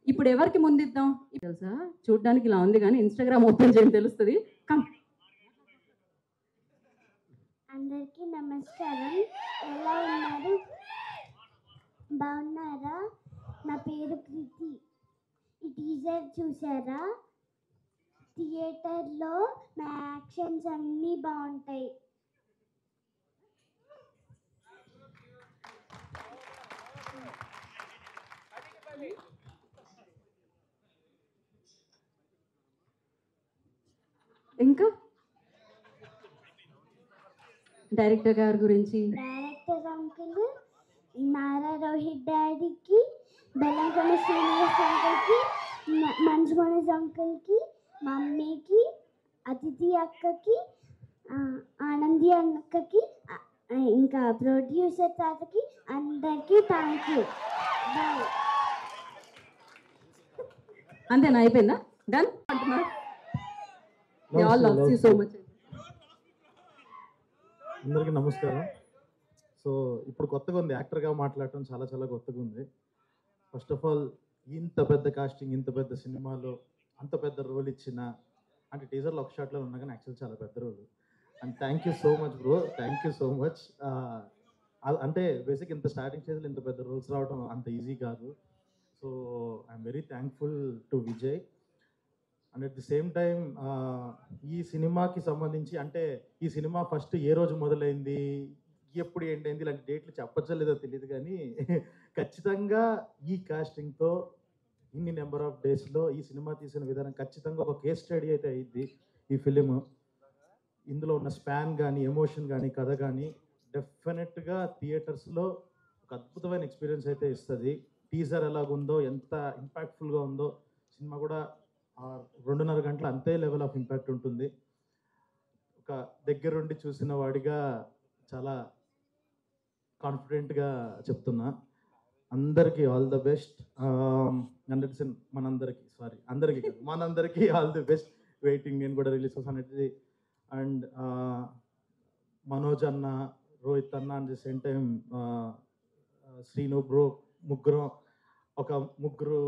ఇప్పుడు ఎవరికి ముందిద్దాం తెలుసా? చూడడానికి ఇలా ఉంది కానీ ఇన్స్టాగ్రామ్ ఓపెన్ చేయడం తెలుస్తుంది. కమ్. అందరికీ నమస్కారం. ఎలా ఉన్నారు? బాగున్నారా? నా పేరు కృతి. ఈ టీజర్ చూసారా? థియేటర్లో నా యాక్షన్స్ అన్నీ బాగుంటాయి. ఇంకా డైరెక్టర్ గారి గురించి డైరెక్టర్ అంకుల్, నారా రోహిత్ డాడీకి, బెల్లంకొండ శ్రీనివాస్ అంకుల్కి, మంజు మనోజ్ అంకుల్కి, మమ్మీకి, అతిథి అక్కకి, ఆనంది అక్కకి, ఇంకా ప్రొడ్యూసర్ తాతకి అందరికీ థ్యాంక్ యూ. బాయ్. అంతేనా? అయిపోయిందా? డన్ అంటున్నారు. All love you so much. అందరికీ నమస్కారం. సో ఇప్పుడు కొత్తగా ఉంది, యాక్టర్గా మాట్లాడటం చాలా చాలా కొత్తగా ఉంది. ఫస్ట్ ఆఫ్ ఆల్ ఇంత పెద్ద కాస్టింగ్, ఇంత పెద్ద సినిమాలో అంత పెద్ద రోల్ ఇచ్చిన, అంటే టీజర్లో ఒక షాట్లో ఉన్నా కానీ యాక్చువల్ చాలా పెద్ద role. And thank you so much bro, thank you so much. అంటే బేసిక్ ఇంత స్టార్టింగ్ స్టేజ్లో ఇంత పెద్ద రోల్స్ రావడం అంత ఈజీ కాదు. So I'm very thankful to Vijay. And at the same time ఈ సినిమాకి సంబంధించి అంటే ఈ సినిమా ఫస్ట్ ఏ రోజు మొదలైంది, ఎప్పుడు ఏంటైంది ఇలాంటి డేట్లు చెప్పచ్చో లేదో తెలియదు కానీ ఖచ్చితంగా ఈ కాస్టింగ్తో ఇన్ని నెంబర్ ఆఫ్ డేస్లో ఈ సినిమా తీసిన విధానం ఖచ్చితంగా ఒక కేస్ స్టడీ అయితే అయింది ఈ ఫిలిం. ఇందులో ఉన్న స్పాన్ కానీ, ఎమోషన్ కానీ, కథ కానీ డెఫినెట్గా థియేటర్స్లో ఒక అద్భుతమైన ఎక్స్పీరియన్స్ అయితే ఇస్తుంది. టీజర్ ఎలాగుందో, ఎంత ఇంపాక్ట్ఫుల్గా ఉందో, సినిమా కూడా 2.5 గంటలు అంతే లెవెల్ ఆఫ్ ఇంపాక్ట్ ఉంటుంది. ఒక దగ్గరుండి చూసిన వాడిగా చాలా కాన్ఫిడెంట్గా చెప్తున్నా. అందరికీ ఆల్ ద బెస్ట్. మనందరికీ ఆల్ ది బెస్ట్. వెయిటింగ్, నేను కూడా రిలీజ్ అవుతాను. అండ్ మనోజ్ అన్న, రోహిత్ అన్న, and the same time Srinu bro, ముగ్గురు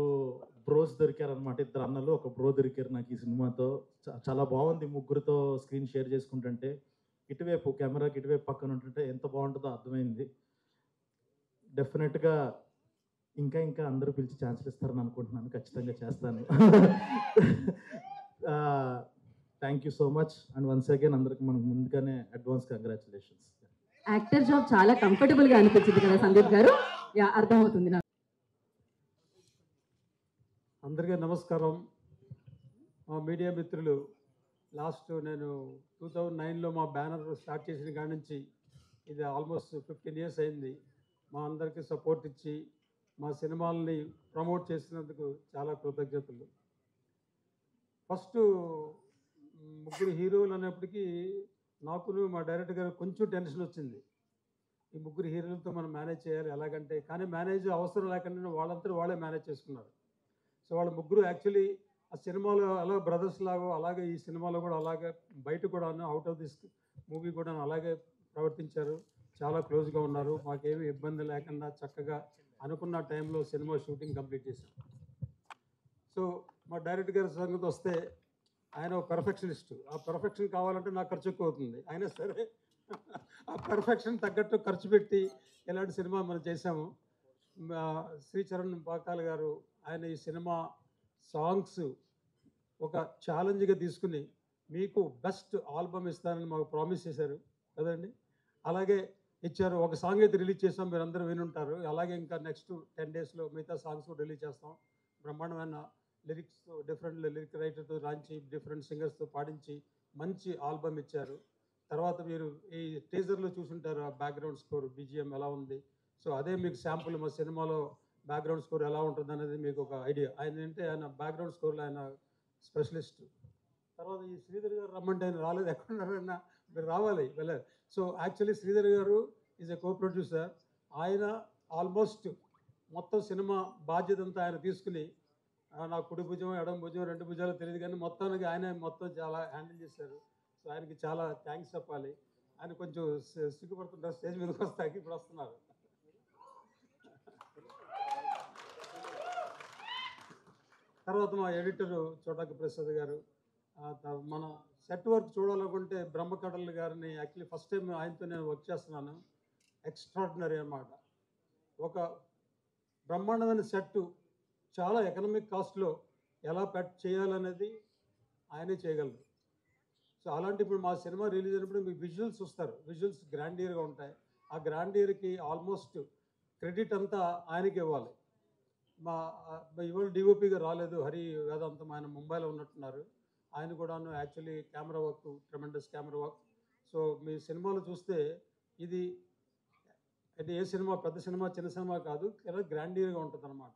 బ్రోస్ దొరికారనమాట. 2 అన్నలు, ఒక బ్రో దొరికారు నాకు ఈ సినిమాతో. చాలా బాగుంది ముగ్గురితో స్క్రీన్ షేర్ చేసుకుంటుంటే. ఇటువైపు కెమెరాకి ఇటువైపు పక్కన ఉంటుంటే ఎంత బాగుంటుందో అర్థమైంది. డెఫినెట్గా ఇంకా అందరూ పిలిచి ఛాన్సులు ఇస్తారని అనుకుంటున్నాను. ఖచ్చితంగా చేస్తాను. Thank you so much. And once again అందరికి మనకు ముందుగానే అడ్వాన్స్ కంగ్రాచులేషన్స్. యాక్టర్ జాబ్ చాలా కంఫర్టబుల్గా అనిపించింది కదా సందీప్ గారు? అర్థమవుతుంది నాకు. అందరికీ నమస్కారం. మా మీడియా మిత్రులు, లాస్ట్ నేను 2009లో మా బ్యానర్ స్టార్ట్ చేసిన కాడి నుంచి ఇది ఆల్మోస్ట్ 15 years అయింది. మా అందరికీ సపోర్ట్ ఇచ్చి మా సినిమాలని ప్రమోట్ చేసినందుకు చాలా కృతజ్ఞతలు. ఫస్ట్ ముగ్గురు హీరోలు అనేప్పటికీ నాకును మా డైరెక్టర్ గారు కొంచెం టెన్షన్ వచ్చింది. ఈ ముగ్గురు హీరోలతో మనం మేనేజ్ చేయాలి ఎలాగంటే, కానీ మేనేజ్ అవసరం లేకుండా వాళ్ళంతా వాళ్ళే మేనేజ్ చేసుకున్నారు. సో వాళ్ళ ముగ్గురు యాక్చువల్లీ ఆ సినిమాలో అలా బ్రదర్స్ లాగా, అలాగే ఈ సినిమాలో కూడా అలాగే, బయట కూడా అవుట్ ఆఫ్ దిస్ మూవీ కూడా అలాగే ప్రవర్తించారు. చాలా క్లోజ్గా ఉన్నారు. మాకేమీ ఇబ్బంది లేకుండా చక్కగా అనుకున్న టైంలో సినిమా షూటింగ్ కంప్లీట్ చేశాం. సో మా డైరెక్టర్ గారి సంగతి వస్తే, ఆయన ఒక పర్ఫెక్షనిస్ట్. ఆ పర్ఫెక్షన్ కావాలంటే నాకు ఖర్చు ఎక్కువ అవుతుంది. అయినా సరే ఆ పర్ఫెక్షన్ తగ్గట్టు ఖర్చు పెట్టి ఇలాంటి సినిమా మనం చేశాము. శ్రీచరణ్ పాకాల గారు ఆయన ఈ సినిమా సాంగ్స్ ఒక ఛాలెంజ్గా తీసుకుని మీకు బెస్ట్ ఆల్బమ్ ఇస్తానని మాకు ప్రామిస్ చేశారు కదండి. అలాగే ఇచ్చారు. ఒక సాంగ్ అయితే రిలీజ్ చేస్తాం, మీరు అందరూ వినుంటారు. అలాగే ఇంకా నెక్స్ట్ 10 daysలో మిగతా సాంగ్స్ కూడా రిలీజ్ చేస్తాం. బ్రహ్మాండమైన లిరిక్స్, డిఫరెంట్ లిరిక్ రైటర్తో రాంచి, డిఫరెంట్ సింగర్స్తో పాడించి మంచి ఆల్బమ్ ఇచ్చారు. తర్వాత మీరు ఈ టీజర్లో చూసుంటారు ఆ బ్యాక్గ్రౌండ్ స్కోర్, బీజిఎం ఎలా ఉంది. సో అదే మీకు శాంపుల్ మా సినిమాలో బ్యాక్గ్రౌండ్ స్కోర్ ఎలా ఉంటుంది అనేది మీకు ఒక ఐడియా. ఆయన బ్యాక్గ్రౌండ్ స్కోర్లో ఆయన స్పెషలిస్ట్. తర్వాత ఈ శ్రీధర్ గారు రమ్మంటే ఆయన రాలేదు, ఎక్కడున్నారన్నా మీరు రావాలి వెళ్ళారు. సో యాక్చువల్లీ శ్రీధర్ గారు ఈజ్ ఎ కో ప్రొడ్యూసర్. ఆయన ఆల్మోస్ట్ మొత్తం సినిమా బాధ్యత అంతా ఆయన తీసుకుని, నా కుడి భుజం ఎడం భుజం 2 భుజాలు తెలియదు కానీ మొత్తానికి ఆయన మొత్తం చాలా హ్యాండిల్ చేశారు. సో ఆయనకి చాలా థ్యాంక్స్ చెప్పాలి. ఆయన కొంచెం సిగ్గుపడుతుంటారు స్టేజ్ మీదకి వస్తాకి, ఇప్పుడు వస్తున్నారు. తర్వాత మా ఎడిటరు చోటాకి ప్రసాద్ గారు. మన సెట్ వర్క్ చూడాలనుకుంటే బ్రహ్మకడల్ గారిని యాక్చువల్లీ ఫస్ట్ టైం ఆయనతో నేను వర్క్ చేస్తున్నాను. ఎక్స్ట్రాడినరీ అన్నమాట. ఒక బ్రహ్మాండమైన సెట్ చాలా ఎకనామిక్ కాస్ట్లో ఎలా చేయాలనేది ఆయనే చేయగలరు. సో అలాంటి ఇప్పుడు మా సినిమా రిలీజ్ అయినప్పుడు మీకు విజువల్స్ వస్తారు. విజువల్స్ గ్రాండియర్గా ఉంటాయి. ఆ గ్రాండియర్కి ఆల్మోస్ట్ క్రెడిట్ అంతా ఆయనకి ఇవ్వాలి. ఇవాళ డిఓపిగా రాలేదు హరి వేదాంతం, ఆయన ముంబైలో ఉన్నట్టున్నారు. ఆయన కూడాను actually camera work, tremendous camera work. So మీ సినిమాలో చూస్తే ఇది అయితే ఏ సినిమా పెద్ద సినిమా చిన్న సినిమా కాదు, గ్రాండియర్గా ఉంటుంది అనమాట.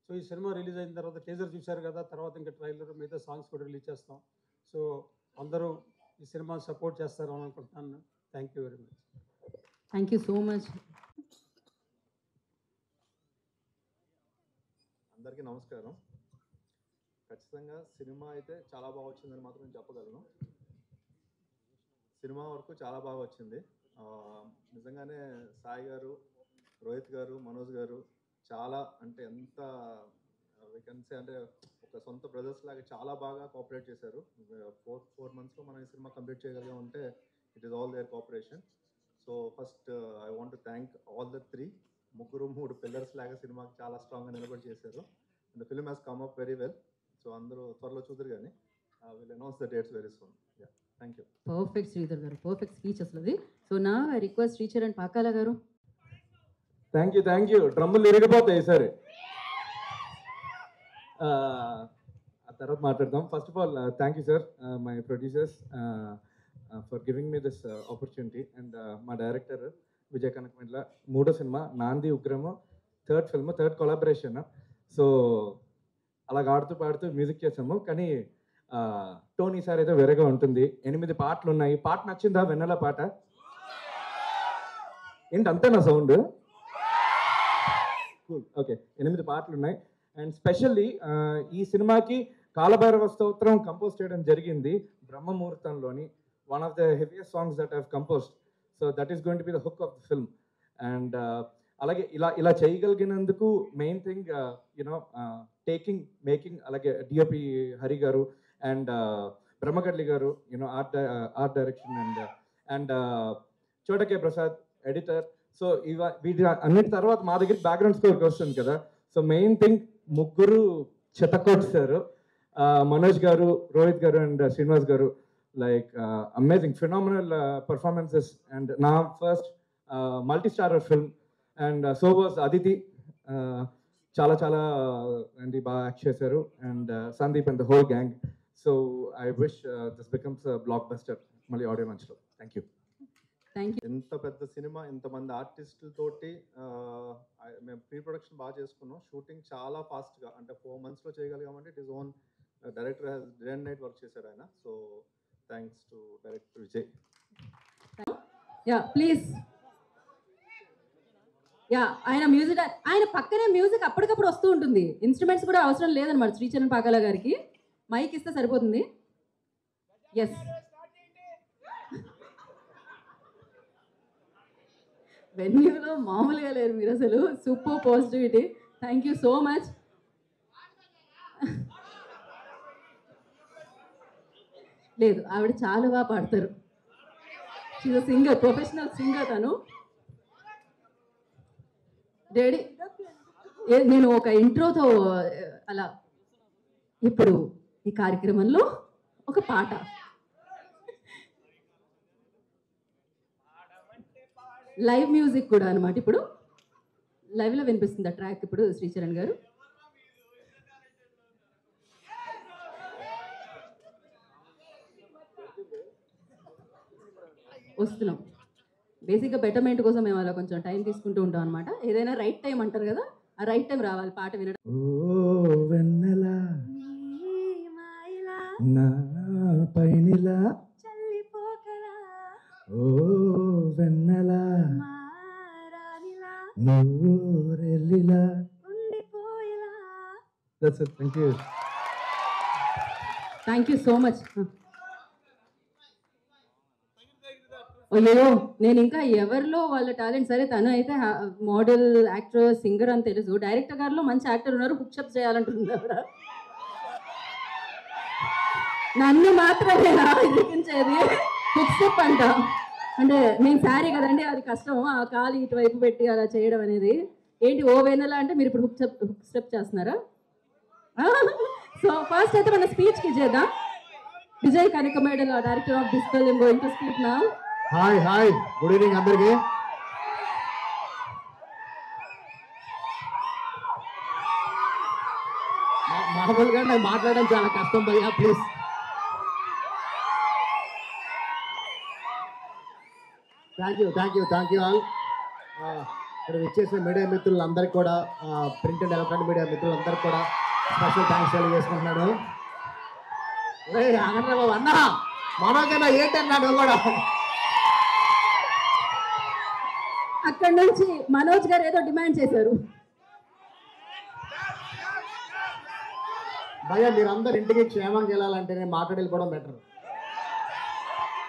సో ఈ సినిమా రిలీజ్ అయిన తర్వాత టీజర్ చూశారు కదా, తర్వాత ఇంకా ట్రైలర్ మిగతా సాంగ్స్ కూడా రిలీజ్ చేస్తాం. సో అందరూ ఈ సినిమా సపోర్ట్ చేస్తారని అనుకుంటున్నాను. Thank you very much. Thank you so much. అందరికీ నమస్కారం. ఖచ్చితంగా సినిమా అయితే చాలా బాగా వచ్చిందని మాత్రం నేను చెప్పగలను. సినిమా వరకు చాలా బాగా వచ్చింది. నిజంగానే సాయి గారు, రోహిత్ గారు, మనోజ్ గారు చాలా అంటే ఎంత వేకెన్సీ అంటే ఒక సొంత బ్రదర్స్ లాగా చాలా బాగా కోఆపరేట్ చేశారు. 4 monthsలో మనం ఈ సినిమా కంప్లీట్ చేయగలిగాం అంటే it is all there cooperation. So first I want to thank all the 3 pillars లాగా సినిమాకి చాలా స్ట్రాంగ్గా నిలబడి చేశారు. And the film has come up very well. So అందరూ త్వరలో చూద్దరు కానీ will announce the dates very soon. Yeah, thank you. Perfect Sridhar గారు, పర్ఫెక్ట్ స్పీచ్ అసలు. సో నా ఐ రిక్వెస్ట్ శ్రీచరణ్ పాకాల గారు. Thank you. డ్రమ్ములు ఇరిగిపోతాయి సరే, ఆ తర్వాత మాట్లాడదాం. First of all thank you sir, my producers for giving me this opportunity. And మా డైరెక్టర్ విజయ్ కనకమిట్ల, 3వ సినిమా నాంది ఉగ్రము, 3rd film, 3rd collaboration. So అలాగ ఆడుతూ పాడుతూ మ్యూజిక్ చేసాము. కానీ టోన్ ఈసారి అయితే వేరేగా ఉంటుంది. 8 పాటలు ఉన్నాయి. పాట నచ్చిందా? వెన్నెల పాట ఏంటి అంతేనా సౌండ్? ఓకే, 8 పాటలు ఉన్నాయి. అండ్ స్పెషల్లీ ఈ సినిమాకి కాలభైరవ స్తోత్రం కంపోజ్ చేయడం జరిగింది బ్రహ్మముహూర్తంలోని. One of the heaviest songs that I've composed. So that is going to be the hook of the film. And అలాగే ఇలా చేయగలిగినందుకు మెయిన్ థింగ్ మేకింగ్ అలాగే డిఓపి హరి గారు అండ్ బ్రహ్మకడ్లి గారు, art direction and Chota K Prasad editor. So వీటి అన్నిటి తర్వాత మా దగ్గర బ్యాక్గ్రౌండ్ స్కోర్కి వస్తుంది కదా. సో మెయిన్ థింగ్ ముగ్గురు చెతకొట్టారు, మనోజ్ గారు, రోహిత్ గారు అండ్ శ్రీనివాస్ గారు. Like amazing phenomenal performances. And నా first multi starrer film. And so was Aditi, చాలా చాలా అండి బాగా యాక్ట్ చేశారు. And Sandeep and the whole gang. So I wish this becomes blockbuster మళ్ళీ ఆడియో మంచిలో. Thank you. ఇంత పెద్ద సినిమా, ఇంతమంది ఆర్టిస్టులతోటి మేము ప్రీ ప్రొడక్షన్ బాగా చేసుకున్నాం. షూటింగ్ చాలా ఫాస్ట్గా అంటే 4 monthsలో చేయగలిగామంటే it is own director has day and night work చేశారు ఆయన. So thanks to director Vijay. Yeah please. Yeah ఆయన మ్యూజిక్, ఆయన పక్కనే మ్యూజిక్ అప్పటికప్పుడు వస్తూ ఉంటుంది. ఇన్స్ట్రుమెంట్స్ కూడా అవసరం లేదన్నమాట శ్రీచరణ్ పాకాల గారికి. మైక్ ఇస్తే సరిపోతుంది. ఎస్, వెన్యూలో మామూలుగా లేరు మీరు అసలు. Super positivity. Thank you so much. లేదు, ఆవిడ చాలా బాగా పాడతారు. షీఈ్ సింగర్, ప్రొఫెషనల్ సింగర్ తను. డాడీ నేను ఒక ఇంట్రోతో అలా, ఇప్పుడు ఈ కార్యక్రమంలో ఒక పాట. లైవ్ మ్యూజిక్ కూడా అనమాట. ఇప్పుడు లైవ్లో వినిపిస్తుంది ఆ ట్రాక్ ఇప్పుడు శ్రీచరణ్ గారు. వస్తున్నాం. బేసిక్గా బెటర్మెంట్ కోసం మేము అలా కొంచెం టైం తీసుకుంటూ ఉంటాం అనమాట. ఏదైనా రైట్ టైం అంటారు కదా, ఆ రైట్ టైం రావాలి పాట వినడం. ఓ వెన్నెల నా పైనిలా ఓ వెన్నెల నువ్వు రెల్లిలా. That's it. Thank you. Thank you so much. అయ్యో నేను ఇంకా ఎవరిలో వాళ్ళ టాలెంట్, సరే తను అయితే మోడల్, యాక్టర్, సింగర్ అని తెలుసు. డైరెక్టర్ గారిలో మంచి యాక్టర్ ఉన్నారు, హుక్షప్ చేయాలంటున్నారు. నన్ను మాత్రమే ఇరికించేది హుక్షప్ అంట. అంటే నేను శారీ కదండి, అది కష్టం, ఆ కాలు ఇటువైపు పెట్టి అలా చేయడం అనేది. ఏంటి ఓ వెన్నెల అంటే మీరు ఇప్పుడు హుక్స్టెప్ చేస్తున్నారా? సో ఫస్ట్ అయితే మన స్పీచ్కి చేద్దాం. Vijay Kanakamedala, director of this film, going to speak now. Hi good evening అందరికి. మామూలుగా నాకు మాట్లాడడం చాలా కష్టం భయ్యా, ప్లీజ్. Thank you all. ఇక్కడ వచ్చేసిన మీడియా మిత్రులందరికీ కూడా, ప్రింట్ అండ్ ఎలక్ట్రానిక్ మీడియా మిత్రులందరికీ కూడా స్పెషల్ థ్యాంక్స్ తెలియజేసుకుంటున్నాను. అన్న బాబు అన్న మనోజన ఏంటన్నాడు కూడా. అక్కడ నుంచి మనోజ్ గారు ఏదో డిమాండ్ చేశారు. భయ్యా మీరందరూ ఇంటికి క్షేమంగా వెళ్ళాలంటే నేను మాట్లాడి వెళ్ళిపోవడం బెటర్.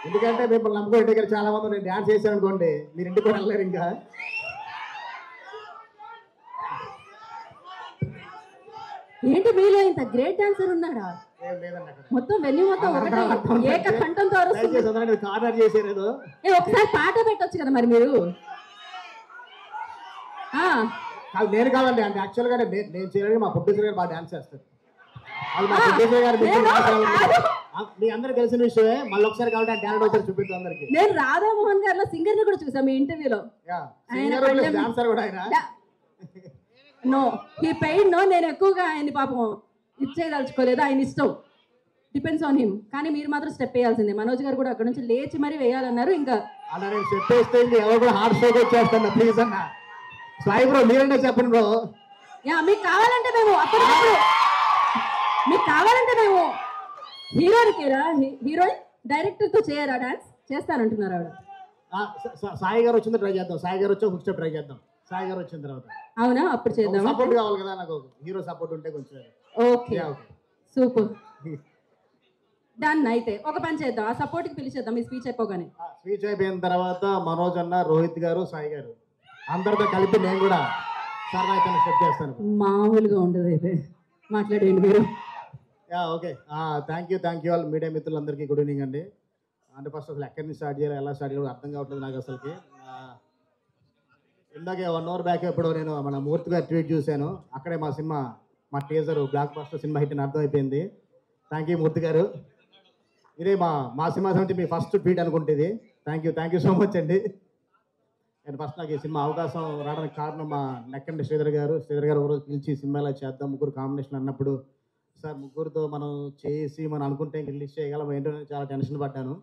ఎందుకంటే మిమ్మల్ని నమ్ముకో ఇంటికి వెళ్ళి చాలా మంది నేను డ్యాన్స్ చేశాను అనుకోండి, మీరు ఇంటికి కూడా వెళ్ళలేరు. ఇంకా ఏంటి మీలో ఇంత గ్రేట్ డాన్సర్ ఉన్నాడా? మొత్తం వెన్యూ మొత్తం ఒకటి ఏక కంఠంతో కార్నర్ చేసేది. ఒకసారి పాట పెట్టొచ్చు కదా మరి మీరు. నేను కాదండి, అంటే యాక్చువల్గా నేను చేయడానికి మా ప్రొడ్యూసర్ గారు బాగా డాన్స్ చేస్తారు. అది మా ప్రొడ్యూసర్ గారు మీ అందరికి తెలిసిన విషయమే. మళ్ళీ ఒకసారి కాబట్టి ఆ టాలెంట్ ఒకసారి చూపిద్దాం అందరికి. నేను రాధామోహన్ గారిలో సింగర్ ని కూడా చూసాం మీ ఇంటర్వ్యూలో. డాన్సర్ కూడా ఆయన. No he paid no. నేను ఎక్కువగా ఆయన్ని పాపం ఇచ్చేయదలుచుకోలేదు, ఆయన ఇష్టం, డిపెండ్స్ ఆన్ హిమ్. కానీ మీరు మాత్రం స్టెప్ వేయాల్సిందే. మనోజ్ గారు కూడా అక్కడ నుంచి లేచి మరీ వేయాలన్నారు. ఇంకా అలా నేను స్టెప్ వేస్తే ఎవరు కూడా హార్ట్ షోకి వచ్చేస్తాను ప్లీజ్ అన్న. సాయి బ్రో మీరంటే చెప్పండి బ్రో. మీకు కావాలంటే మేము అప్పటికప్పుడు, మీకు కావాలంటే మేము హీరోయిన్ డైరెక్టర్ తో చేయరా డాన్స్ చేస్తానంటున్నారు ఆవిడ. సాయి గారు వచ్చింది ట్రై చేద్దాం. సాయి గారు వచ్చి హుక్ స్టెప్ ట్రై చేద్దాం. సాయి గారు వచ్చిన తర్వాత. అవునా? అప్పుడు చేద్దాం. సపోర్ట్ కావాలి కదా నాకు, హీరో సపోర్ట్ ఉంటే కొంచెం. Okay super done. అయితే ఒక పని చేద్దాం, ఆ సపోర్ట్కి పిలిచేద్దాం మీ స్పీచ్ అయిపోగానే. స్పీచ్ అయిపోయిన తర్వాత మనోజ్ అన్న, రోహిత్ గారు, సాయి గారు అందరితో కలిపి నేను కూడా సరదా స్టెప్ చేస్తాను. మామూలుగా ఉండదు అయితే, మాట్లాడండి మీరు. Okay thank you all media మిత్రులందరికీ గుడ్ ఈవినింగ్ అండి. అంటే ఫస్ట్ అసలు ఎక్కడి నుంచి స్టార్ట్ చేయాలి, ఎలా స్టార్ట్ చేయాలి అర్థం కావట్లేదు నాకు అసలుకి. ఇందాకే 1 hour బ్యాక్ ఎప్పుడు నేను మన మూర్తి గారు ట్వీట్ చూశాను. అక్కడే మా సినిమా, మా teaser block buster cinema hit అని అర్థమైపోయింది. థ్యాంక్ యూ మూర్తి గారు. ఇదే మా సినిమా సంబంధించి మీ ఫస్ట్ ట్వీట్ అనుకుంటుంది. థ్యాంక్ యూ సో మచ్ అండి. అండ్ ఫస్ట్ నాకు ఈ సినిమా అవకాశం రావడానికి కారణం మా నెక్కండి శ్రీధర్ గారు ఒకరోజు పిలిచి సినిమాలో చేద్దాం ముగ్గురు కాంబినేషన్ అన్నప్పుడు, సార్ ముగ్గురితో మనం చేసి మనం అనుకుంటే ఇంక రిలీజ్ చేయగలం ఏంటో చాలా టెన్షన్ పడ్డాను.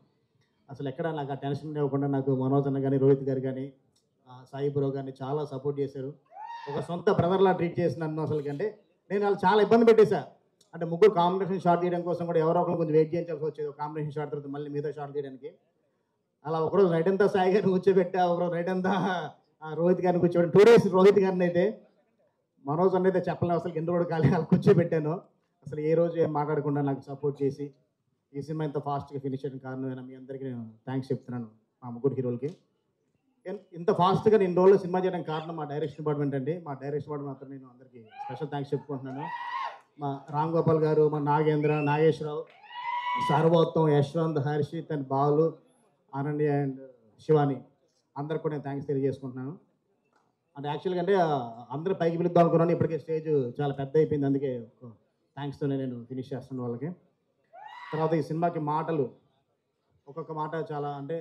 అసలు ఎక్కడ నాకు ఆ టెన్షన్ ఇవ్వకుండా నాకు మనోజ్ అన్న కానీ, రోహిత్ గారు కానీ, సాయి బ్రో కానీ చాలా సపోర్ట్ చేశారు. ఒక సొంత బ్రదర్లా ట్రీట్ చేసి నన్ను అసలు. అంటే నేను వాళ్ళు చాలా ఇబ్బంది పెట్టేశా. అంటే ముగ్గురు కాంబినేషన్ షాట్ తీయడం కోసం కూడా ఎవరో ఒకరు కొంచెం వెయిట్ చేయించాల్సి వచ్చేది. ఒక కాంబినేషన్ షాట్ తర్వాత మళ్ళీ మిగతా షాట్ తీయడానికి. అలా ఒకరోజు నైట్ అంతా సాయి గారిని కూర్చోబెట్టా, ఒకరోజు నైట్ అంతా రోహిత్ గారిని కూర్చోబెట్టి 2 days రోహిత్ గారిని అయితే, మనోజ్ అన్న అయితే చెప్పలేము అసలు ఎన్ని రోజులు ఖాళీ అలా కూర్చోబెట్టాను. అసలు ఏ రోజు ఏం మాట్లాడకుండా నాకు సపోర్ట్ చేసి ఈ సినిమా ఇంత ఫాస్ట్గా ఫినిష్ చేయడం కారణమైన మీ అందరికీ నేను థ్యాంక్స్ చెప్తున్నాను. మా ముగ్గురు హీరోలకి ఇంత ఫాస్ట్గా నేను రోజులు సినిమా చేయడం కారణం మా డైరెక్షన్ డిపార్ట్మెంట్ అండి. మా డైరెక్షన్ డిపార్ట్మెంట్ మాత్రం నేను అందరికీ స్పెషల్ థ్యాంక్స్ చెప్పుకుంటున్నాను. మా రామ్ గోపాల్ గారు, మా నాగేంద్ర, నాగేశ్వరరావు, సర్వోత్తం, యశ్వంత్, హర్షిత్ అండ్ బాలు, ఆనంది అండ్ శివాని అందరికి కూడా నేను థ్యాంక్స్ తెలియజేసుకుంటున్నాను. అంటే యాక్చువల్గా అంటే అందరూ పైకి పిలుద్దాం అనుకున్నాను. ఇప్పటికే స్టేజ్ చాలా పెద్ద అయిపోయింది, అందుకే థ్యాంక్స్తోనే నేను ఫినిష్ చేస్తున్నాను వాళ్ళకి. తర్వాత ఈ సినిమాకి మాటలు ఒక్కొక్క మాట చాలా అంటే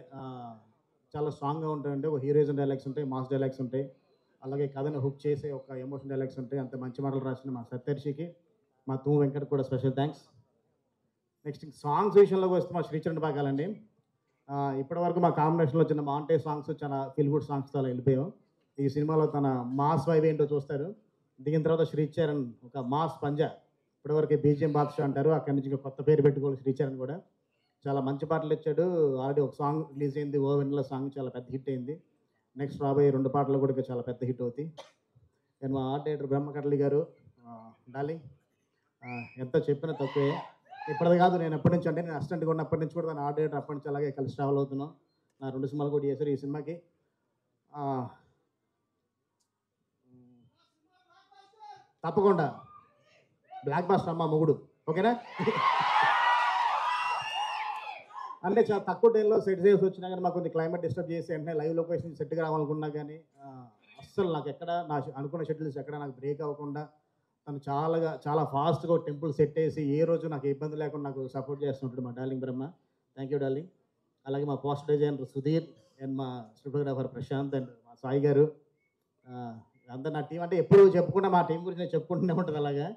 చాలా స్ట్రాంగ్గా ఉంటాయండి. ఒక హీరోయిజం డైలాగ్స్ ఉంటాయి, మాస్ డైలాగ్స్ ఉంటాయి, అలాగే కథను హుక్ చేసే ఒక ఎమోషన్ డైలాగ్స్ ఉంటాయి. అంత మంచి మాటలు రాసిన మా సత్యర్షికి, మా తూ వెంకట్ కూడా స్పెషల్ థ్యాంక్స్. నెక్స్ట్ సాంగ్స్ విషయంలోకి వస్తే మా శ్రీచరణ్ పాకాలండి. ఇప్పటివరకు మా కాంబినేషన్లో వచ్చిన మాంటే సాంగ్స్ చాలా ఫీల్ గుడ్ సాంగ్స్ చాలా వెళ్ళిపోయాం. ఈ సినిమాలో తన మాస్ వైబ్ ఏంటో చూస్తారు. దిగిన తర్వాత శ్రీచరణ్ ఒక మాస్ పంజా, ఇప్పటివరకు బీజిఎం బాద్షా అంటారు, అక్కడి నుంచి కొత్త పేరు పెట్టుకోవాలి శ్రీచరణ్ కూడా. చాలా మంచి పాటలు ఇచ్చాడు. ఆల్రెడీ ఒక సాంగ్ రిలీజ్ అయింది, ఓ వెన్నెల సాంగ్ చాలా పెద్ద హిట్ అయింది. నెక్స్ట్ రాబోయే 2 పాటలు కూడా చాలా పెద్ద హిట్ అవుతాయి. నేను మా ఆర్ట్ డైరెక్టర్ బ్రహ్మకట్లి గారు, డార్లింగ్, ఎంత చెప్పినా తక్కువే. ఇప్పటిది కాదు, నేను ఎప్పటి నుంచి అంటే నేను అసిస్టెంట్గా ఉన్నప్పటి నుంచి కూడా ఆర్ట్ డైరెక్టర్ అప్పటి నుంచి అలాగే కలిసి ట్రావెల్ అవుతున్నాం. నా 2 సినిమాలు కూడా చేశారు. ఈ సినిమాకి తప్పకుండా బ్లాక్ బాస్టర్ అమ్మ మొగుడు, ఓకేనా? అంటే చాలా తక్కువ టైంలో సెట్ చేసి వచ్చినా కానీ మాకు కొంచెం క్లైమేట్ డిస్టర్బ్ చేసి వెంటనే లైవ్ లొకేషన్ సెట్గా రావాలనుకున్నా కానీ అస్సలు నాకు ఎక్కడ నా అనుకున్న షెడ్యూల్స్ ఎక్కడ నాకు బ్రేక్ అవ్వకుండా తను చాలా ఫాస్ట్గా టెంపుల్ సెట్ చేసి ఏ రోజు నాకు ఇబ్బంది లేకుండా నాకు సపోర్ట్ చేస్తుంటాడు మా darling Brahma. Thank you darling. అలాగే మా పోస్టర్ డిజైనర్ సుధీర్ అండ్ మా ఫోటోగ్రాఫర్ ప్రశాంత్ అండ్ మా సాయి గారు, అందరు నా టీం. అంటే ఎప్పుడు చెప్పుకుంటే మా టీం గురించి నేను చెప్పుకుంటూనే ఉంటుంది. అలాగా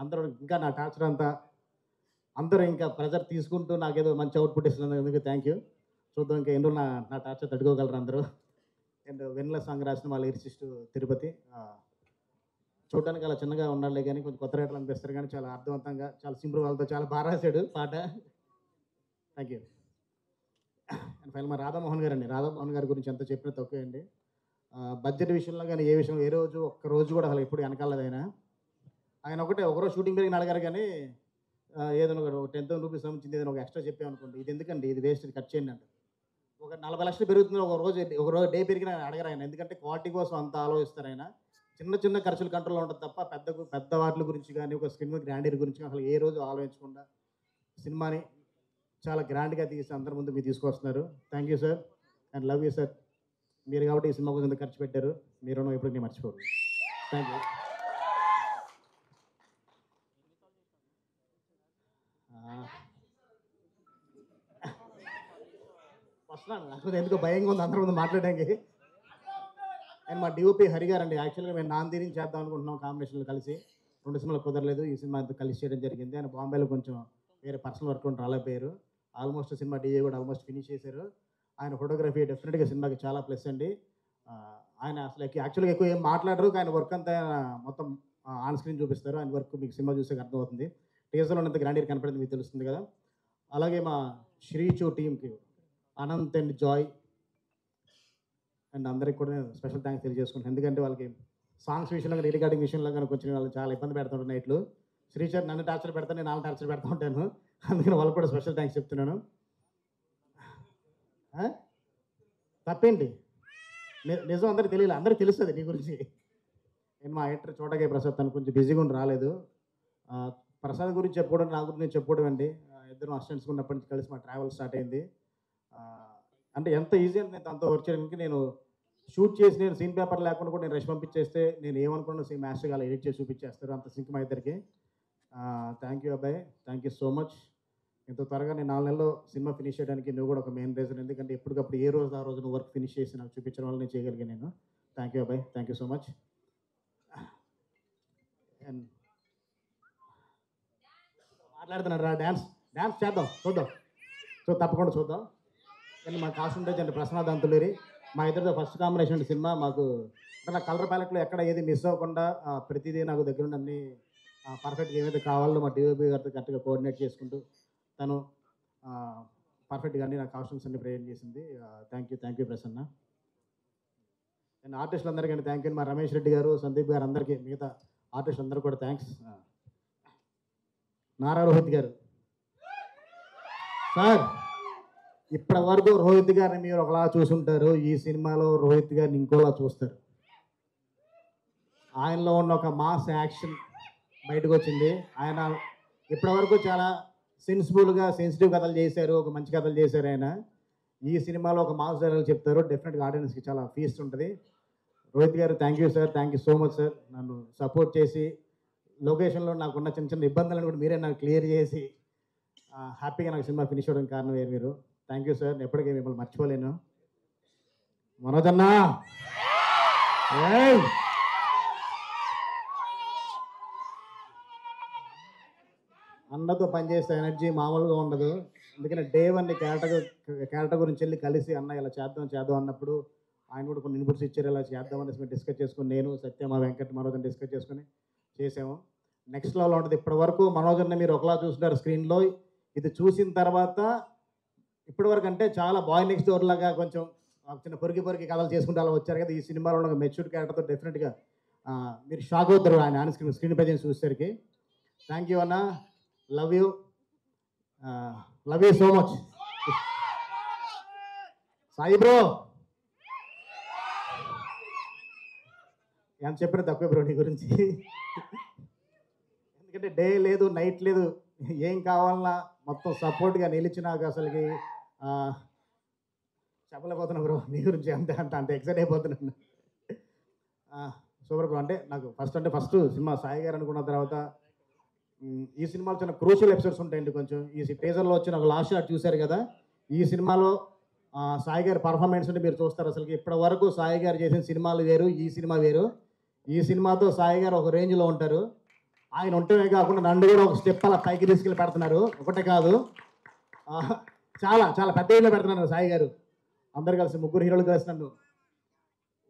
అందరూ ఇంకా నా టార్చర్ అంతా అందరూ ఇంకా ప్రెజర్ తీసుకుంటూ నాకేదో మంచి అవుట్పుట్ ఇస్తున్నందుకు థ్యాంక్ యూ. చూద్దాం ఇంకా ఎన్నో నా టార్చర్ తట్టుకోగలరు అందరూ. అండ్ వెన్నెల సాంగ్ రాసిన మా లిరిసిస్ట్ తిరుపతి, చూడడానికి అలా చిన్నగా ఉండాలి కానీ కొంచెం కొత్త రేట్లు అనిపిస్తారు కానీ చాలా అర్థవంతంగా చాలా సింపుల్ వాళ్ళతో చాలా బాగా రాశాడు పాట. Thank you. అండ్ ఫైనల్ మా రాధామోహన్ గారు అండి. రాధామోహన్ గారి గురించి ఎంత చెప్పినా తక్కువే అండి. బడ్జెట్ విషయంలో కానీ ఏ విషయంలో ఒక్క రోజు కూడా అసలు ఎప్పుడు వెనకాలదు ఆయన ఒకరోజు షూటింగ్ పెరిగిన అడగారు కానీ ఏదైనా ఒక 10,000 రూపీస్ సంబంధించింది ఏదైనా ఒక ఎక్స్ట్రా చెప్పామనుకోండి, ఇది ఎందుకండి, ఇది వేస్ట్, ఇది కట్ చేయండి అంటే. ఒక 40 లక్షలు పెరుగుతుంది ఒక రోజు డే పెరిగిన అడగరు ఆయన. ఎందుకంటే క్వాలిటీ కోసం అంత ఆలోచిస్తారు ఆయన. చిన్న ఖర్చులు కంట్రోల్లో ఉంటుంది తప్ప పెద్ద వాటి గురించి కానీ ఒక స్క్రీన్ గ్రాండీర్ గురించి అసలు ఏ రోజు ఆలోచించకుండా సినిమాని చాలా గ్రాండ్గా తీసి అందరి ముందు మీరు తీసుకొస్తున్నారు. Thank you sir and love you sir. మీరు కాబట్టి ఈ సినిమా కోసం ఎంత ఖర్చు పెట్టారు, మీరు ఎప్పుడు నేను మర్చిపోరు. Thank you. వస్తున్నాను, నాకు ఎందుకు భయంగా ఉంది అందరి ముందు మాట్లాడడానికి. అండ్ మా డిఓపి హరి గారు అండి. యాక్చువల్గా మేము నాందిని చేద్దాం అనుకుంటున్నాం కాంబినేషన్లో కలిసి. 2 సినిమాలు కుదరలేదు, ఈ సినిమా అంతా కలిసి చేయడం జరిగింది. ఆయన బాంబేలో కొంచెం వేరే పర్సనల్ వర్క్ ఉంటే రాలేకపోయారు. ఆల్మోస్ట్ సినిమా డిఏ కూడా ఆల్మోస్ట్ ఫినిష్ చేశారు. ఆయన ఫోటోగ్రఫీ డెఫినెట్గా సినిమాకి చాలా ప్లస్ అండి. ఆయన అసలు యాక్చువల్గా ఎక్కువ ఏం మాట్లాడరు, ఆయన వర్క్ అంతా మొత్తం ఆన్ స్క్రీన్ చూపిస్తారు. ఆయన వర్క్ మీకు సినిమా చూస్తే అర్థమవుతుంది. టీజర్లో ఉన్నంత గ్రాండీర్ కనపడింది మీకు తెలుస్తుంది కదా. అలాగే మా శ్రీచూ టీంకి అనంత్ అండ్ జాయ్ అండ్ అందరికి కూడా నేను స్పెషల్ థ్యాంక్స్ తెలియజేసుకుంటాను. ఎందుకంటే వాళ్ళకి సాంగ్స్ విషయంలో కానీ రికార్డింగ్ విషయంలో కానీ కొంచెం వాళ్ళు చాలా ఇబ్బంది పెడుతుంటారు నైట్లు. శ్రీచర్ నన్ను టార్చర్ పెడతాను, నేను వాళ్ళని టార్చర్ పెడతా ఉంటాను. అందుకని వాళ్ళకి కూడా స్పెషల్ థ్యాంక్స్ చెప్తున్నాను. తప్పేంటి, నిజం అందరికి తెలియదు, అందరికి తెలుస్తుంది నీ గురించి. నేను మా ఎడిటర్ చోటకే ప్రసాద్ తను కొంచెం బిజీగా ఉండి రాలేదు. ప్రసాద్ గురించి చెప్పుకోవడం, నా గురించి చెప్పుకోవడం అండి. ఇద్దరు అసిస్టెంట్స్ ఉన్నప్పటి నుంచి కలిసి మా ట్రావెల్ స్టార్ట్ అయింది. అంటే ఎంత ఈజీ అంటే నేను తనతో వర్క్ చేయడానికి, నేను షూట్ చేసి నేను సీన్ పేపర్ లేకుండా కూడా నేను రష్ పంపించేస్తే నేను ఏమనుకున్నాను సీన్ మాస్టర్ అలా ఎడిట్ చేసి చూపించేస్తారు. అంత సింక్ మా ఇద్దరికి. థ్యాంక్ యూ అబ్బాయి, థ్యాంక్ యూ సో మచ్. ఇంత త్వరగా నేను 4 నెలల్లో సినిమా ఫినిష్ చేయడానికి నువ్వు కూడా ఒక మెయిన్ రీజన్. ఎందుకంటే ఎప్పటికప్పుడు ఏ రోజు ఆ రోజు నువ్వు వర్క్ ఫినిష్ చేసి నాకు చూపించడం వల్ల నేను చేయగలిగాను నేను. థ్యాంక్ యూ అబ్బాయి, thank you so much. And మాట్లాడుతున్నాడు రా, డ్యాన్స్ చేద్దాం, చూద్దాం. తప్పకుండా చూద్దాం. అండ్ మా కాస్ట్యూమ్ డిజైనర్ ప్రసన్న దంతులేరి, మా ఇద్దరితో ఫస్ట్ కాంబినేషన్ సినిమా. మాకు అంటే నా కలర్ ప్యాలెట్లో ఎక్కడ ఏది మిస్ అవ్వకుండా ప్రతిదీ నాకు దగ్గర ఉండి అన్ని పర్ఫెక్ట్గా ఏమైతే కావాలో మా డిఓపి గారితో కరెక్ట్గా కోఆర్డినేట్ చేసుకుంటూ తను పర్ఫెక్ట్గా అన్ని నా కాస్ట్యూమ్స్ అన్ని ప్రజెంట్ చేసింది. Thank you Prasanna. అండ్ ఆర్టిస్టులు అందరికీ థ్యాంక్ యూ. మా రమేష్ రెడ్డి గారు, సందీప్ గారు, అందరికీ మిగతా ఆర్టిస్టులు అందరూ కూడా థ్యాంక్స్. నారా రోహిత్ గారు సార్, ఇప్పటి వరకు రోహిత్ గారిని మీరు ఒకలా చూసుంటారు, ఈ సినిమాలో రోహిత్ గారిని ఇంకోలా చూస్తారు. ఆయనలో ఉన్న ఒక మాస్ యాక్షన్ బయటకు వచ్చింది. ఆయన ఇప్పటి వరకు చాలా సెన్సిటివ్ కథలు చేశారు, ఒక మంచి కథలు చేశారు. ఆయన ఈ సినిమాలో ఒక మాస్ డైలాగ్ చెప్తారు, డెఫినెట్గా ఆడియన్స్కి చాలా ఫీస్ట్ ఉంటుంది. రోహిత్ గారు thank you sir, thank you so much sir. నన్ను సపోర్ట్ చేసి లొకేషన్లో నాకున్న చిన్న ఇబ్బందులను కూడా మీరే నాకు క్లియర్ చేసి హ్యాపీగా నాకు సినిమా ఫినిష్ అవ్వడానికి కారణం మీరు. థ్యాంక్ యూ సార్, ఎప్పటికీ మిమ్మల్ని మర్చిపోలేను. మనోజ్ అన్నా, అన్నతో పనిచేసే ఎనర్జీ మామూలుగా ఉండదు. ఎందుకంటే డే 1 క్యారెక్టర్ గురించి వెళ్ళి కలిసి అన్న ఇలా చేద్దాం అన్నప్పుడు ఆయన కూడా కొన్ని ఇన్పుట్స్ ఇచ్చారు, ఇలా చేద్దామనేసి మేము డిస్కస్ చేసుకుని నేను సత్య మా వెంకట్ మనోజ్ డిస్కస్ చేసుకుని చేసాము. నెక్స్ట్ లెవెల్ ఉంటుంది. ఇప్పటి వరకు మనోజ్ అన్న మీరు ఒకలా చూస్తున్నారు స్క్రీన్లో, ఇది చూసిన తర్వాత ఇప్పటి వరకు అంటే చాలా బాయ్ నెక్స్ట్ డోర్ లాగా కొంచెం చిన్న పొరికి కథలు చేసుకుంటూ అలా వచ్చారు కదా. ఈ సినిమాలో ఉన్న మెచ్యూర్డ్ క్యారెక్టర్తో డెఫినెట్గా మీరు షాక్ అవుతారు ఆయన ఆన్ స్క్రీన్ ప్రజెన్స్ చూసేసరికి. థ్యాంక్ యూ అన్న, love you so much. Sai bro ఎంత చెప్పినా తక్కువే బ్రో నీ గురించి. ఎందుకంటే డే లేదు నైట్ లేదు, ఏం కావాలన్నా మొత్తం సపోర్ట్గా నిలిచి నాకు అసలుకి చెప్పలేకపోతున్నా బ్రో నీ గురించి. అంత ఎక్సైట్ అయిపోతున్నాను. Super bro. అంటే నాకు ఫస్ట్ సినిమా సాయి గారు అనుకున్న తర్వాత ఈ సినిమాలో చిన్న క్రూషియల్ ఎపిసోడ్స్ ఉంటాయండి కొంచెం. ఈ టీజర్లో వచ్చిన ఒక లాస్ట్ షాట్ చూశారు కదా, ఈ సినిమాలో సాయి గారి పర్ఫార్మెన్స్ ఉంటే మీరు చూస్తారు. అసలు ఇప్పటి వరకు సాయి గారు చేసిన సినిమాలు వేరు, ఈ సినిమా వేరు. ఈ సినిమాతో సాయి గారు ఒక రేంజ్లో ఉంటారు. ఆయన ఉంటమే కాకుండా నన్ను కూడా ఒక స్టెప్ అలా పైకి తీసుకెళ్ళి పెడుతున్నారు. ఒకటే కాదు, చాలా చాలా పెద్ద ఏజ్లో పెడుతున్నారు సాయి గారు. అందరు కలిసి ముగ్గురు హీరోలు కలిసి నన్ను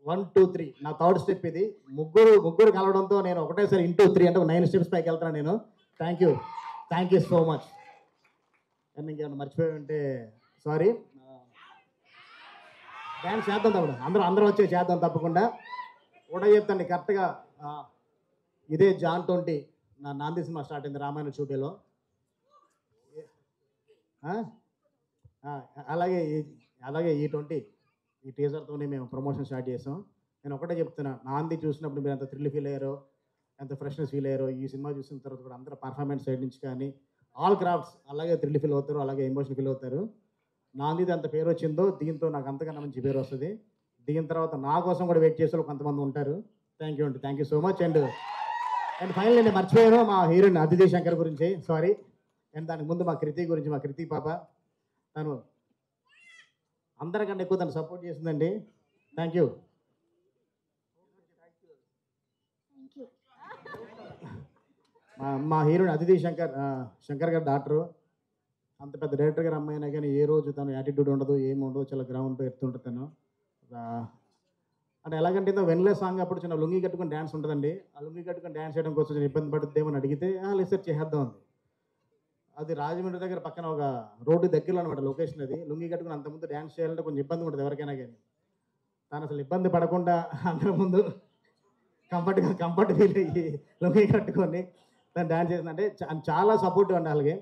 1 2 3 నా థర్డ్ స్టెప్ ఇది. ముగ్గురు కలవడంతో నేను ఒకటేసారి ఇంటూ 3 అంటే 9 స్టెప్స్ పైకి వెళ్తున్నాను నేను. Thank you so much. And ఇంకేమన్నా మర్చిపోయి ఉంటే సారీ. డ్యాన్స్ చేద్దాం తప్పకుండా, అందరూ వచ్చే చేద్దాం తప్పకుండా. కూడా చెప్తాండి కరెక్ట్గా ఇదే జాన్ 20 నా నాంది సినిమా స్టార్ట్ అయింది రామాయణ స్టూడియోలో. అలాగే ఈ 20 ఈ టీజర్తోనే మేము ప్రమోషన్ స్టార్ట్ చేసాం. నేను ఒకటే చెప్తున్నా, నాంది చూసినప్పుడు మీరు ఎంత థ్రిల్ ఫీల్ అయ్యారో, ఎంత ఫ్రెష్నెస్ ఫీల్ అయ్యారో, ఈ సినిమా చూసిన తర్వాత కూడా అందరూ పర్ఫార్మెన్స్ సైడ్ నుంచి కానీ ఆల్ క్రాఫ్ట్స్ అలాగే థ్రిల్ ఫీల్ అవుతారు, అలాగే ఎమోషన్ ఫీల్ అవుతారు. నాందిది ఎంత పేరు వచ్చిందో దీంతో నాకు అంతకన్నా మంచి పేరు వస్తుంది. దీని తర్వాత నా కోసం కూడా వెయిట్ చేసే వాళ్ళు కొంతమంది ఉంటారు. Thank you so much. And final నేను మర్చిపోయాను మా హీరోయిన్ అదితి శంకర్ గురించి, సారీ. అండ్ దానికి ముందు మా కృతి పాప, తను అందరికన్నా ఎక్కువ తను సపోర్ట్ చేసిందండి. Thank you. మా హీరోయిన్ అదితి శంకర్ గారి డాక్టరు. అంత పెద్ద డైరెక్టర్ గారు అమ్మాయినా కానీ ఏ రోజు తను యాటిట్యూడ్ ఉండదు, ఏముండదు, చాలా గ్రౌండ్తో ఎత్తుంటుంది తను. అంటే ఎలాగంటే వెన్లే సాంగ్ అప్పుడు చిన్న లుంగి కట్టుకుని డ్యాన్స్ ఉంటుందండి. ఆ లుంగి కట్టుకుని డ్యాన్స్ చేయడం కోసం నేను ఇబ్బంది పడుతుందేమని అడిగితే రీసెర్చ్ చేద్దాం అంది. అది రాజమండ్రి దగ్గర పక్కన ఒక రోడ్డు దగ్గరలో అనమాట లొకేషన్. అది లుంగి కట్టుకుని అంతకుముందు డ్యాన్స్ చేయాలంటే కొంచెం ఇబ్బంది ఉంటుంది ఎవరికైనా కానీ. తను అసలు ఇబ్బంది పడకుండా అందరి ముందు కంఫర్ట్ ఫీల్ అయ్యి లుంగి కట్టుకొని తను డ్యాన్స్ చేసిందంటే చాలా సపోర్టివ్ అండి. అలాగే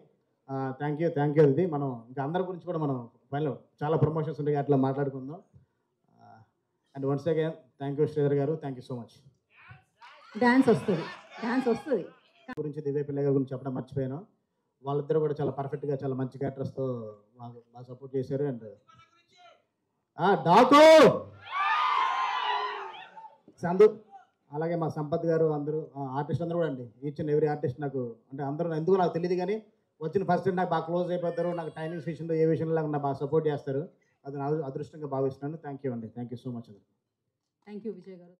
థ్యాంక్ యూ అది. మనం ఇంకా అందరి గురించి కూడా మనం ఫైనల్ చాలా ప్రమోషన్స్ ఉంటాయి, అట్లా మాట్లాడుకుందాం. And once again thank you Sridhar గారు, thank you so much. Dance వస్తుంది గురించి దివ్య పిల్ల గారి గురించి చెప్పడం మర్చిపోయాను. వాళ్ళిద్దరూ కూడా చాలా పర్ఫెక్ట్గా చాలా మంచి క్యారెక్టర్స్తో బాగా సపోర్ట్ చేశారు. అండ్ డాకు సందు, అలాగే మా సంపత్ గారు, అందరూ ఆర్టిస్ట్ అందరూ కూడా అండి. ఈచ్ అండ్ ఎవ్రీ ఆర్టిస్ట్ నాకు అంటే అందరూ ఎందుకు నాకు తెలియదు కానీ వచ్చిన ఫస్ట్ నాకు బాగా క్లోజ్ అయిపోతారు. నాకు టైమింగ్స్ విషయంలో ఏ విషయంలో నాకు బాగా సపోర్ట్ చేస్తారు. అది నా అదృష్టంగా భావిస్తున్నాను. థ్యాంక్ యూ అండి. థ్యాంక్ యూ సో మచ్ అండి. థ్యాంక్ యూ విజయ్ గారు.